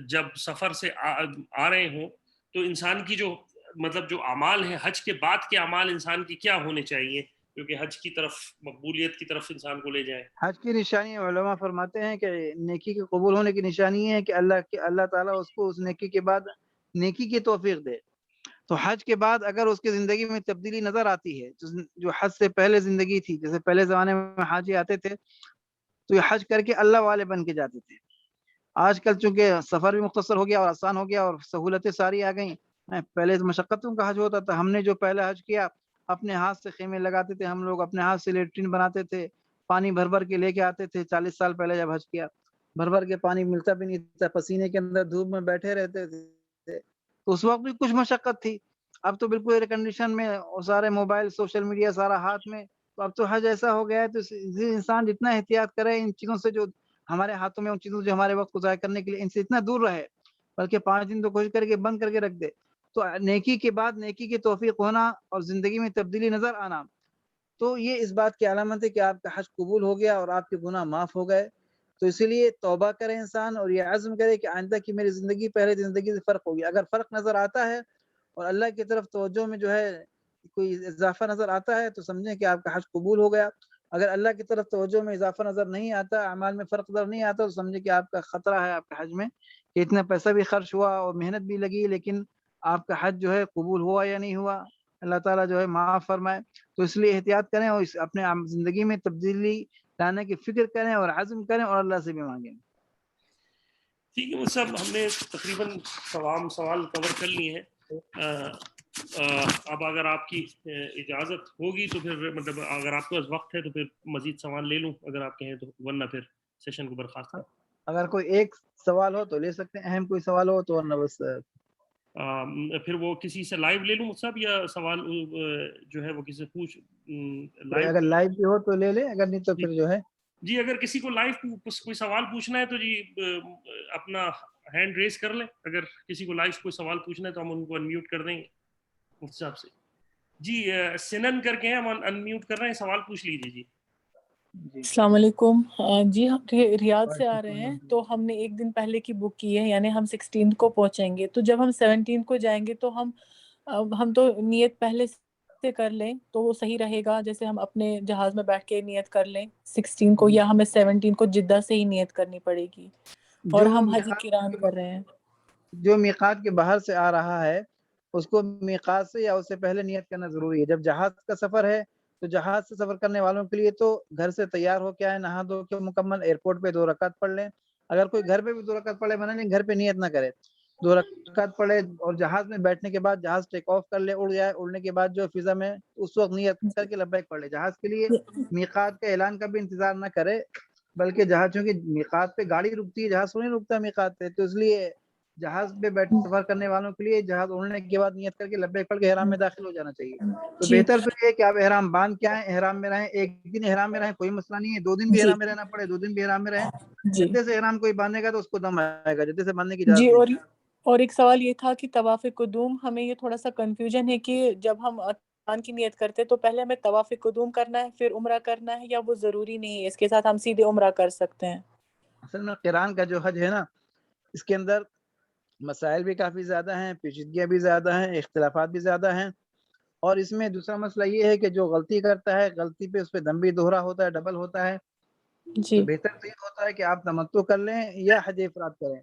جب سفر سے آ رہے ہوں تو انسان کی جو مطلب جو اعمال ہیں, حج کے بعد کے اعمال انسان کی کیا ہونے چاہیے کیونکہ حج کی طرف, مقبولیت کی طرف انسان کو لے جائیں؟ حج کی نشانی علماء فرماتے ہیں کہ نیکی کے قبول ہونے کی نشانی ہے کہ اللہ تعالیٰ اس کو اس نیکی کے بعد نیکی کی توفیق دے. تو حج کے بعد اگر اس کی زندگی میں تبدیلی نظر آتی ہے, جو حج سے پہلے زندگی تھی, جیسے پہلے زمانے میں حاجی آتے تھے تو یہ حج کر کے اللہ والے بن کے جاتے تھے. آج کل چونکہ سفر بھی مختصر ہو گیا اور آسان ہو گیا اور سہولتیں ساری آ گئیں. پہلے مشقتوں کا حج ہوتا تھا. ہم نے جو پہلا حج کیا, اپنے ہاتھ سے خیمے لگاتے تھے ہم لوگ, اپنے ہاتھ سے لیٹرین بناتے تھے, پانی بھر بھر کے لے کے آتے تھے. 40 سال پہلے جب حج کیا, بھر بھر کے پانی ملتا بھی نہیں تھا, پسینے کے اندر دھوپ میں بیٹھے رہتے تھے. تو اس وقت بھی کچھ مشقت تھی. اب تو بالکل ایئر کنڈیشن میں, اور سارے موبائل, سوشل میڈیا سارا ہاتھ میں. تو اب تو حج ایسا ہو گیا ہے, تو انسان جتنا احتیاط کرے ان چیزوں سے جو ہمارے ہاتھوں میں, ان چیزوں جو ہمارے وقت کو ضائع کرنے کے لیے, ان سے اتنا دور رہے, بلکہ 5 دن تو کوشش کر کے بند کر کے رکھ دے. تو نیکی کے بعد نیکی کی توفیق ہونا اور زندگی میں تبدیلی نظر آنا, تو یہ اس بات کی علامت ہے کہ آپ کا حج قبول ہو گیا اور آپ کے گناہ معاف ہو گئے. تو اسی لیے توبہ کرے انسان اور یہ عزم کرے کہ آئندہ کی میری زندگی پہلے زندگی سے فرق ہوگی. اگر فرق نظر آتا ہے اور اللہ کی طرف توجہ میں جو ہے کوئی اضافہ نظر آتا ہے تو سمجھیں کہ آپ کا حج قبول ہو گیا. اگر اللہ کی طرف توجہ میں اضافہ نظر نہیں آتا, اعمال میں فرق نظر نہیں آتا, تو سمجھیں کہ آپ کا خطرہ ہے آپ کے حج میں, کہ اتنا پیسہ بھی خرچ ہوا اور محنت بھی لگی, لیکن آپ کا حج جو ہے قبول ہوا یا نہیں ہوا, اللہ تعالیٰ جو ہے معاف فرمائے. تو اس لیے احتیاط کریں اور اپنے زندگی میں تبدیلی لانے کی فکر کریں اور عزم کریں اور اللہ سے بھی مانگیں. ٹھیک ہے صاحب, ہم نے تقریباً تمام سوال کور کر لیے ہیں. اب اگر آپ کی اجازت ہوگی تو پھر مطلب اگر آپ کے پاس وقت ہے تو پھر مزید سوال لے لوں اگر آپ کہیں تو, ورنہ پھر سیشن کو برخاست کریں. اگر کوئی ایک سوال ہو تو لے سکتے ہیں, اہم کوئی سوال ہو تو, ورنہ بس پھر وہ کسی سے لائیو لے لوں صاحب, یا سوال جو ہے وہ کسی سے پوچھ اگر لائیو بھی ہو تو لے لیں, اگر نہیں تو پھر جو ہے. جی اگر کسی کو لائیو کوئی سوال پوچھنا ہے تو جی اپنا ہینڈ ریز کر لیں. اگر کسی کو لائیو کوئی سوال پوچھنا ہے تو ہم ان کو انمیوٹ کر دیں گے مفتی صاحب سے. جی سنن کر کے ہیں, ہم انمیوٹ کر رہے ہیں, سوال پوچھ لیجیے. جی السلام علیکم. جی ہم ریاض سے آ رہے ہیں, تو ہم نے ایک دن پہلے کی بک کی ہے, یعنی ہم 16 کو پہنچیں گے. تو جب ہم 17 کو جائیں گے تو ہم تو نیت پہلے سے کر لیں تو وہ صحیح رہے گا, جیسے ہم اپنے جہاز میں بیٹھ کے نیت کر لیں 16 کو, یا ہمیں 17 کو جدہ سے ہی نیت کرنی پڑے گی, اور ہم حج کران کر رہے ہیں. جو میقات کے باہر سے آ رہا ہے اس کو میقات سے یا اس سے پہلے نیت کرنا ضروری ہے. جب جہاز کا سفر ہے تو جہاز سے سفر کرنے والوں کے لیے تو گھر سے تیار ہو کے آئے, نہا دھو کے مکمل, ایئرپورٹ پہ 2 رکعت پڑھ لیں. اگر کوئی گھر پہ بھی 2 رکعت پڑھے منع نہیں, گھر پہ نیت نہ کرے, 2 رکعت پڑھے اور جہاز میں بیٹھنے کے بعد جہاز ٹیک آف کر لے, اڑ جائے, اڑنے کے بعد جو فضا میں اس وقت نیت کر کے لبیک پڑھ لے. جہاز کے لیے میقات کا اعلان کا بھی انتظار نہ کرے, بلکہ جہاز چونکہ میقات پہ گاڑی رکتی ہے, جہاز تھوڑی رکتا ہے میقات پہ, تو اس لیے جہاز پہ سفر کرنے والوں کے لیے جہاز اڑنے کے بعد نیت کر کے لبیک پڑھ کے احرام میں داخل ہو جانا چاہیے. تو جی بہتر تو یہ کہ آپ احرام باندھ کے آئیں, احرام میں رہیں, 1 دن احرام میں رہیں کوئی مسئلہ نہیں ہے, 2 دن بھی جی احرام میں رہنا پڑے 2 دن بھی احرام میں رہیں. جی جدے سے احرام کوئی باندھے گا تو اس کو دم آئے گا, جدے سے باندھنے کی جی. اجازت نہیں. اور ایک سوال یہ تھا کہ طواف قدوم, ہمیں یہ تھوڑا سا کنفیوژن ہے کہ جب ہم قرآن کی نیت کرتے تو پہلے ہمیں طواف قدوم کرنا ہے پھر عمرہ کرنا ہے, یا وہ ضروری نہیں ہے, اس کے ساتھ ہم سیدھے عمرہ کر سکتے ہیں؟ اصل میں قران کا جو حج ہے نا, اس کے اندر مسائل بھی کافی زیادہ ہیں, پیچیدگیاں بھی زیادہ ہیں, اختلافات بھی زیادہ ہیں. اور اس میں دوسرا مسئلہ یہ ہے کہ جو غلطی کرتا ہے, غلطی پہ اس پہ دم بھی دوہرا ہوتا ہے, ڈبل ہوتا ہے. جی تو بہتر تو یہ ہوتا ہے کہ آپ تمتع کر لیں یا حج افراد کریں.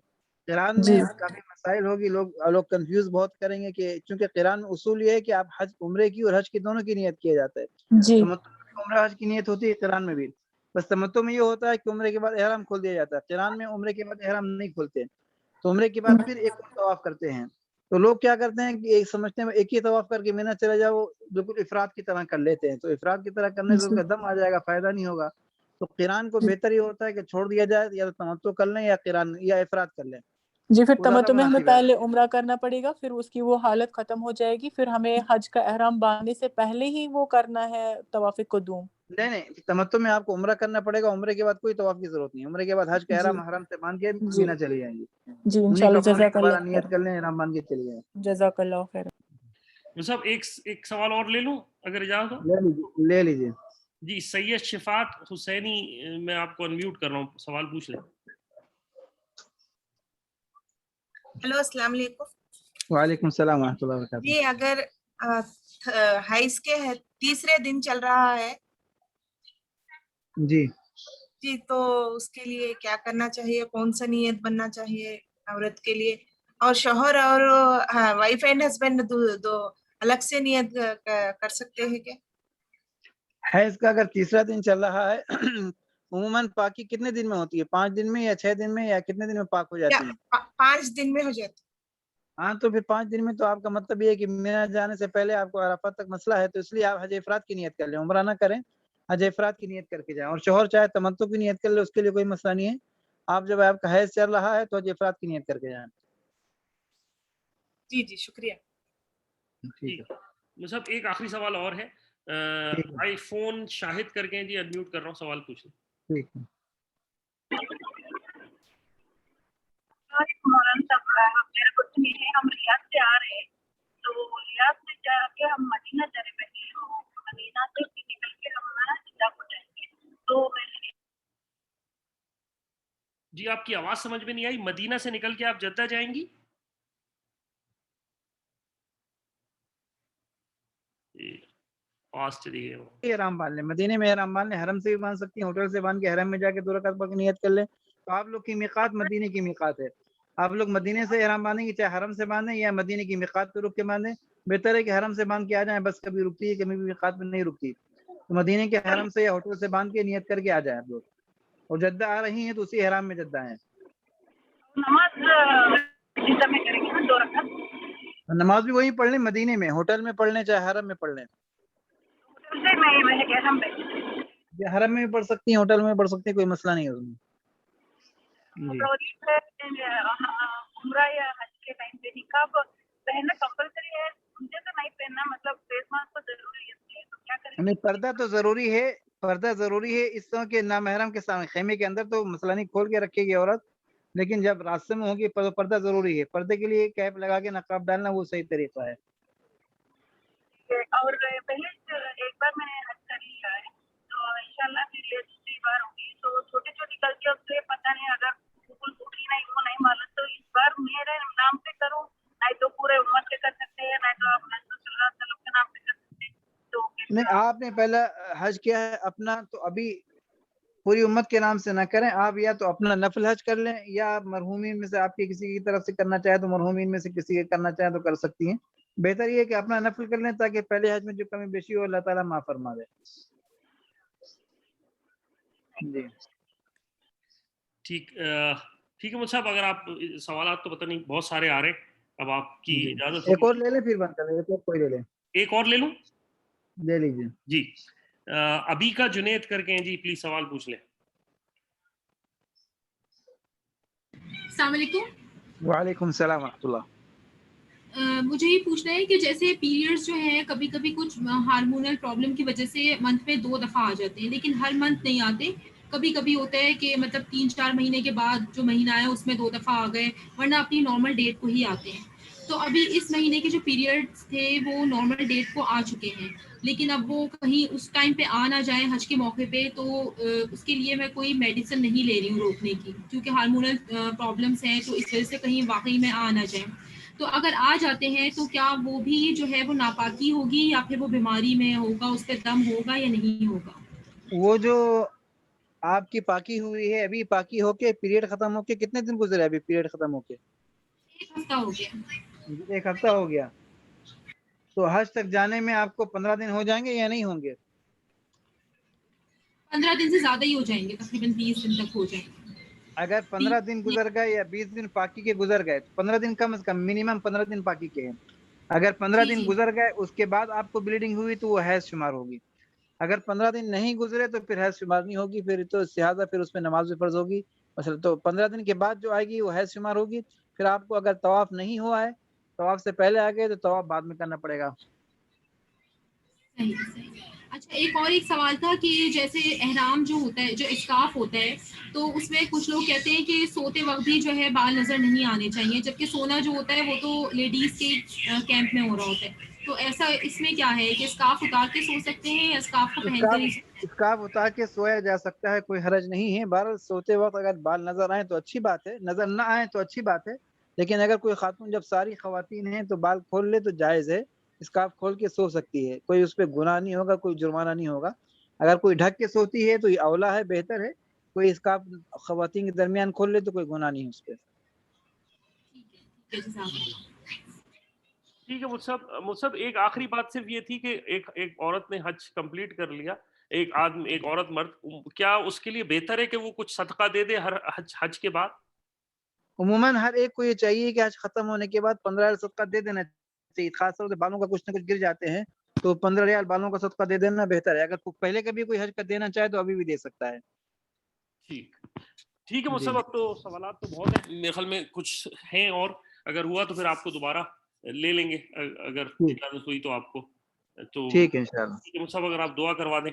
قرآن جی میں کافی مسائل ہوگی، لوگ کنفیوز بہت کریں گے کہ چونکہ قرآن میں اصول یہ ہے کہ آپ حج عمرے کی اور حج کی دونوں کی نیت کیا جاتا ہے. جی تمتع میں عمرہ حج کی نیت ہوتی ہے قرآن میں بھی، بس تمتع میں یہ ہوتا ہے کہ عمرے کے بعد احرام کھول دیا جاتا ہے. قرآن میں عمرے کے بعد احرام نہیں کھولتے، تو عمرے کے بعد پھر ایک اور طواف کرتے ہیں. تو لوگ کیا کرتے ہیں کہ ایک سمجھتے ہیں ایک ہی طواف کر کے مینا چلے جاؤ، بالکل افراد کی طرح کر لیتے ہیں. تو افراد کی طرح کرنے سے اس جی کا دم آ جائے گا، فائدہ نہیں ہوگا. تو قرآن کو بہتر یہ ہوتا ہے کہ چھوڑ دیا جائے، یا تو تمتع کر لیں یا قرآن یا افراد کر لیں. جی پھر وہ زیادہ تمتع میں ہمیں مناسب ہے. پہلے عمرہ کرنا پڑے گا، پھر اس کی وہ حالت ختم ہو جائے گی، پھر ہمیں حج کا احرام باندھنے سے پہلے ہی وہ کرنا ہے طواف قدوم. نہیں، تمتع میں آپ کو عمرہ کرنا پڑے گا. عمرے کے بعد کوئی طواف کی ضرورت نہیں. عمرے کے بعد حج کا جی احرام حرم سے باندھ کے جی مینا چلی جائیں گی. جی انہیں انشاءاللہ. کپڑوں سے جزاک دوبارہ اللہ نیت خیر. کر لیں، احرام باندھ کے چلی جائیں. جزاک اللہ خیر. صاحب ایک سوال اور لے لوں اگر اجازت ہو؟ لے لیجیے. جی سید شفاعت حسینی، میں آپ کو انمیوٹ کر رہا ہوں، سوال پوچھ لیں. ہیلو السلام علیکم. وعلیکم السلام ورحمۃ اللہ وبرکاتہ. جی اگر حیض کے تیسرے دن چل رہا ہے جی جی تو اس کے لیے کیا کرنا چاہیے؟ کون سا نیت بننا چاہیے عورت کے لیے؟ اور شوہر اور وائف اینڈ ہسبینڈ دو الگ سے نیت کر سکتے ہیں کیا؟ حیض کا اگر تیسرا دن چل رہا ہے عموماً پاکی کتنے دن میں ہوتی ہے؟ 5 دن میں یا 6 دن میں یا کتنے دن میں پاک ہو جاتی ہے؟ 5 دن میں ہو جاتی. ہاں تو پھر 5 دن میں تو آپ کا مطلب یہ ہے کہ مینا جانے سے پہلے آپ کو عرفات تک مسئلہ ہے، تو اس لیے آپ حج افراد کی نیت کر لیں. عمرہ نہ کریں، حج افراد کی نیت کر کے جائیں. اور شوہر چاہے تمتع کی نیت کر لے، اس کے لیے کوئی مسئلہ نہیں ہے. آپ جب آپ کا حیض چل رہا ہے تو حج افراد کی نیت کر کے جائیں. جی جی شکریہ. ٹھیک ہے. مصعب ایک آخری سوال اور ہے. آئی فون شاہد کر کے جی انمیوٹ کر رہا ہوں، سوال پوچھ لیں. ٹھیک ہے. میرا کچھ نہیں ہے، ہم ریاض سے آ رہے ہیں، تو ریاض سے جا کے ہم مدینہ چلے بیٹھے، مدینہ سے نکل کے ہم جدہ کو جائیں گے. تو جی آپ کی آواز سمجھ میں نہیں آئی. مدینہ سے نکل کے آپ جدہ جائیں گی؟ آواز چلی گئی. احرام باندھ لیں، مدینے میں احرام باندھ لیں. حرم سے بھی باندھ سکتی ہیں، ہوٹل سے باندھ کے حرم میں جا کے 2 رکعت پڑھ کے نیت کر لیں. تو آپ لوگ کی میقات مدینے کی میقات ہے. آپ لوگ مدینے سے احرام باندھیں گے، چاہے حرم سے باندھیں یا مدینے کی میقات پہ رک کے باندھیں. بہتر ہے کہ حرم سے باندھ کے آ جائیں، بس کبھی رکتی ہے کبھی بھی میقات میں نہیں رکتی. تو مدینے کے حرم سے یا ہوٹل سے باندھ کے نیت کر کے آ جائیں آپ لوگ. اور جدہ آ رہی ہیں تو اسی احرام میں جدہ ہیں. نماز جدہ میں کریں گے 2 رکعت. نماز بھی وہیں پڑھ لیں، مدینے میں، ہوٹل میں پڑھ لیں چاہے حرم میں پڑھ لیں. یا حرم میں بھی پڑھ سکتی ہیں، ہوٹل میں بھی پڑھ سکتی ہیں، کوئی مسئلہ نہیں ہے اس میں. عمرہ یا حج کے ٹائم پہ نقاب پہننا کمپلسری ہے؟ مجھے تو نہیں پہننا، مطلب فیس ماسک تو ضروری ہے، تو کیا کریں؟ نہیں، پردہ تو ضروری ہے، پردہ ضروری ہے. اس طرح کے نامحرم کے سامنے خیمے کے اندر تو مسئلہ نہیں، کھول کے رکھے گی عورت، لیکن جب راستے میں ہوگی پردہ ضروری ہے. پردے کے لیے کیپ لگا کے نقاب ڈالنا وہ صحیح طریقہ ہے. اور پہلے ایک بار میں نے حج کر لیا ہے، تو انشاءاللہ پھر یہ دوسری بار ہوگی. تو چھوٹی چھوٹی غلطیوں سے پتہ نہیں، اگر بالکل اٹھی نہیں وہ نہیں معلوم، تو اس بار میرے نام پہ کروں، نہیں تو پورے امت کے کر سکتے ہیں، نہیں تو آپ صلی اللہ علیہ وسلم کے نام پہ کر سکتے ہیں. تو نہیں، آپ نے پہلا حج کیا ہے اپنا، تو ابھی پوری امت کے نام سے نہ کریں. آپ یا تو اپنا نفل حج کر لیں، یا مرحومین میں سے آپ کے کسی کی طرف سے کرنا چاہے تو مرحومین میں سے کسی کے کرنا چاہے تو کر سکتی ہیں. بہتر یہ ہے کہ اپنا نفل کر لیں، تاکہ پہلے حج میں جو کمی بیشی ہو اللہ تعالیٰ معاف فرما دے. جی ٹھیک ہے مصعب، اگر آپ سوالات تو پتہ نہیں بہت سارے آ رہے ہیں، اب آپ کی جی. اجازت ایک ہوگی. اور لے لیں پھر بند کر لیں، ایک اور کوئی لے لیں. ایک اور لے لوں؟ لے لیجیے. جی ابھی کا جنید کر کے ہیں جی، پلیز سوال پوچھ لیں. السلام علیکم. وعلیکم السلام ورحمۃ اللہ. مجھے یہ پوچھنا ہے کہ جیسے پیریڈز جو ہیں کبھی کبھی کچھ ہارمونل پرابلم کی وجہ سے منتھ میں 2 دفعہ آ جاتے ہیں، لیکن ہر منتھ نہیں آتے. کبھی کبھی ہوتا ہے کہ مطلب 3-4 مہینے کے بعد جو مہینہ آیا اس میں 2 دفعہ آ گئے، ورنہ اپنی نارمل ڈیٹ کو ہی آتے ہیں. تو ابھی اس مہینے کے جو پیریڈز تھے وہ نارمل ڈیٹ کو آ چکے ہیں، لیکن اب وہ کہیں اس ٹائم پہ آ نہ جائیں حج کے موقع پہ، تو اس کے لیے میں کوئی میڈیسن نہیں لے رہی ہوں روکنے کی، کیونکہ ہارمونل پرابلمس ہیں، تو اس وجہ سے کہیں واقعی میں آ نہ جائیں. تو اگر آ جاتے ہیں تو کیا وہ بھی جو ہے وہ ناپاکی ہوگی، یا پھر وہ بیماری میں ہوگا، اس پہ دم ہوگا یا نہیں ہوگا؟ وہ جو آپ کی پاکی ہوئی ہے ابھی، پاکی ہو کے پیریڈ ختم ہو کے کتنے دن گزرے ابھی پیریڈ ختم ہو کے؟ 1 ہفتہ ہو گیا. 1 ہفتہ ہو گیا. تو حج تک جانے میں آپ کو 15 دن ہو جائیں گے یا نہیں ہوں گے؟ 15 دن سے زیادہ ہی ہو جائیں گے, تقریباً 20 دن تک ہو جائیں گے. اگر 15 دن گزر گئے یا 20 دن پاکی کے گزر گئے, 15 دن کم از کم منیمم 15 دن پاکی کے ہیں. اگر 15 جی دن جی گزر گئے اس کے بعد آپ کو بلیڈنگ ہوئی تو وہ حیض شمار ہوگی. اگر 15 دن نہیں گزرے تو پھر حیض شمار نہیں ہوگی, پھر تو لہٰذا پھر اس پہ نماز بھی فرض ہوگی. مثلا تو 15 دن کے بعد جو آئے گی وہ حیض شمار ہوگی. پھر آپ کو اگر طواف نہیں ہوا ہے, طواف سے پہلے آ گئے تو طواف بعد میں کرنا پڑے گا. صحیح صحیح. اچھا, ایک سوال تھا کہ جیسے احرام جو ہوتا ہے, جو اسکارف ہوتا ہے, تو اس میں کچھ لوگ کہتے ہیں کہ سوتے وقت بھی جو ہے بال نظر نہیں آنے چاہیے, جبکہ سونا جو ہوتا ہے وہ تو لیڈیز کے کیمپ میں ہو رہا ہوتا ہے. تو ایسا اس میں کیا ہے کہ اسکارف اتار کے سو سکتے ہیں یا اسکارف کو پہن کر ہی؟ اسکارف اتار کے سویا جا سکتا ہے, کوئی حرج نہیں ہے. بہرحال سوتے وقت اگر بال نظر آئیں تو اچھی بات ہے, نظر نہ آئیں تو اچھی بات ہے. لیکن اگر کوئی خاتون, جب ساری خواتین ہیں تو بال کھول لے تو جائز ہے, اسکارف کھول کے سو سکتی ہے, کوئی اس پہ گناہ نہیں ہوگا, کوئی جرمانہ نہیں ہوگا. اگر کوئی ڈھک کے سوتی ہے تو یہ اولا ہے, بہتر ہے. کوئی اسکارف خواتین کے درمیان کھول لے تو کوئی گناہ نہیں اس پہ. ٹھیک ہے مصعب, ایک آخری بات صرف یہ تھی کہ ایک عورت نے حج کمپلیٹ کر لیا, ایک عورت مرد, کیا اس کے لیے بہتر ہے کہ وہ کچھ صدقہ دے دے ہر حج کے بعد؟ عموماً ہر ایک کو یہ چاہیے کہ حج ختم ہونے کے بعد 15 صدقہ دے دینا چاہیے. خاص طور سے بالوں کا کچھ نہ کچھ گر جاتے ہیں تو 15 ریال بالوں کا صدقہ دے دینا بہتر ہے. اگر پہلے کبھی کوئی حج کا دینا چاہے تو ابھی بھی دے سکتا ہے. ٹھیک ہے مصعب, اب تو سوالات تو بہت ہیں میرے خیال میں, کچھ ہیں اور اگر ہوا تو پھر آپ کو دوبارہ لے لیں گے اگر اجازت ہوئی تو آپ کو. تو ٹھیک ہے انشاءاللہ. مصعب اگر آپ دعا کروا دیں.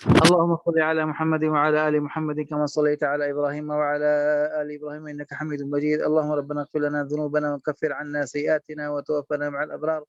اللهم صل على محمد وعلى آل محمد كما صليت على إبراهيم وعلى آل إبراهيم إنك حميد مجيد. اللهم ربنا اغفر لنا ذنوبنا وكفر عنا سيئاتنا وتوفنا مع الأبرار.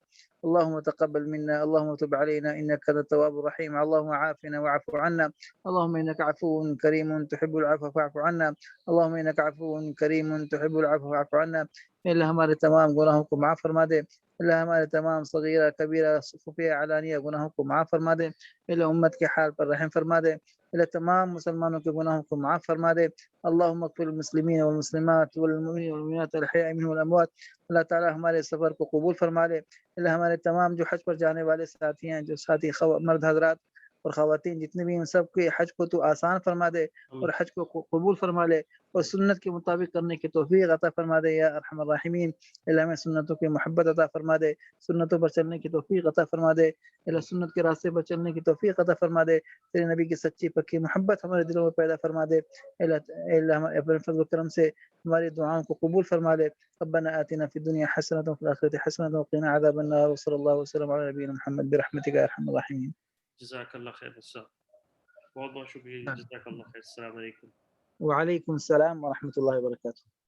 اللهم تقبل منا, اللهم تب علينا إنك أنت التواب الرحيم. اللهم عافنا واعف عنا, اللهم إنك عفو كريم تحب العفو فاعف عنا. اللهم إنك عفو كريم تحب العفو فاعف عنا. اللہ ہمارے تمام گناہوں کو معاف فرما دے. اللہ ہمارے تمام صغیرہ کبیرہ خفیہ علانیہ گناہوں کو معاف فرما دے. اللہ امت کے حال پر رحم فرما دے. اللہ تمام مسلمانوں کے گناہوں کو معاف فرما دے. اللہم اغفر المسلمین والمسلمات والمؤمنین والمؤمنات الاحیاء منهم والاموات. اللہ تعالی ہمارے سفر کو قبول فرما دے. اللہ ہمارے تمام جو حج پر جانے والے ساتھی ہیں, جو ساتھی مرد حضرات اور خواتین جتنے بھی, ان سب کے حج کو تو آسان فرما دے اور حج کو قبول فرما لے اور سنت کے مطابق کرنے کی توفیق عطا فرما دے یا ارحم الراحمین. اللہ ہمیں سنتوں کی محبت عطا فرما دے, سنتوں پر چلنے کی توفیق عطا فرما دے. اللہ سنت کے راستے پر چلنے کی توفیق عطا فرما دے. تیرے نبی کی سچی پکی محبت ہمارے دلوں میں پیدا فرما دے. اللہ اپنے فضل و کرم سے ہماری دعاؤں کو قبول فرما دے. ربنا آتنا فی الدنیا حسنۃ وفی الآخرۃ حسنۃ وقنا عذاب النار. وصلی اللہ وسلم علی نبینا محمد برحمتک یا ارحم الراحمین. جزاک اللہ خیر مصعب, بہت بہت شکریہ. جزاک اللہ خیر. السلام علیکم. وعلیکم السلام ورحمۃ اللہ وبرکاتہ.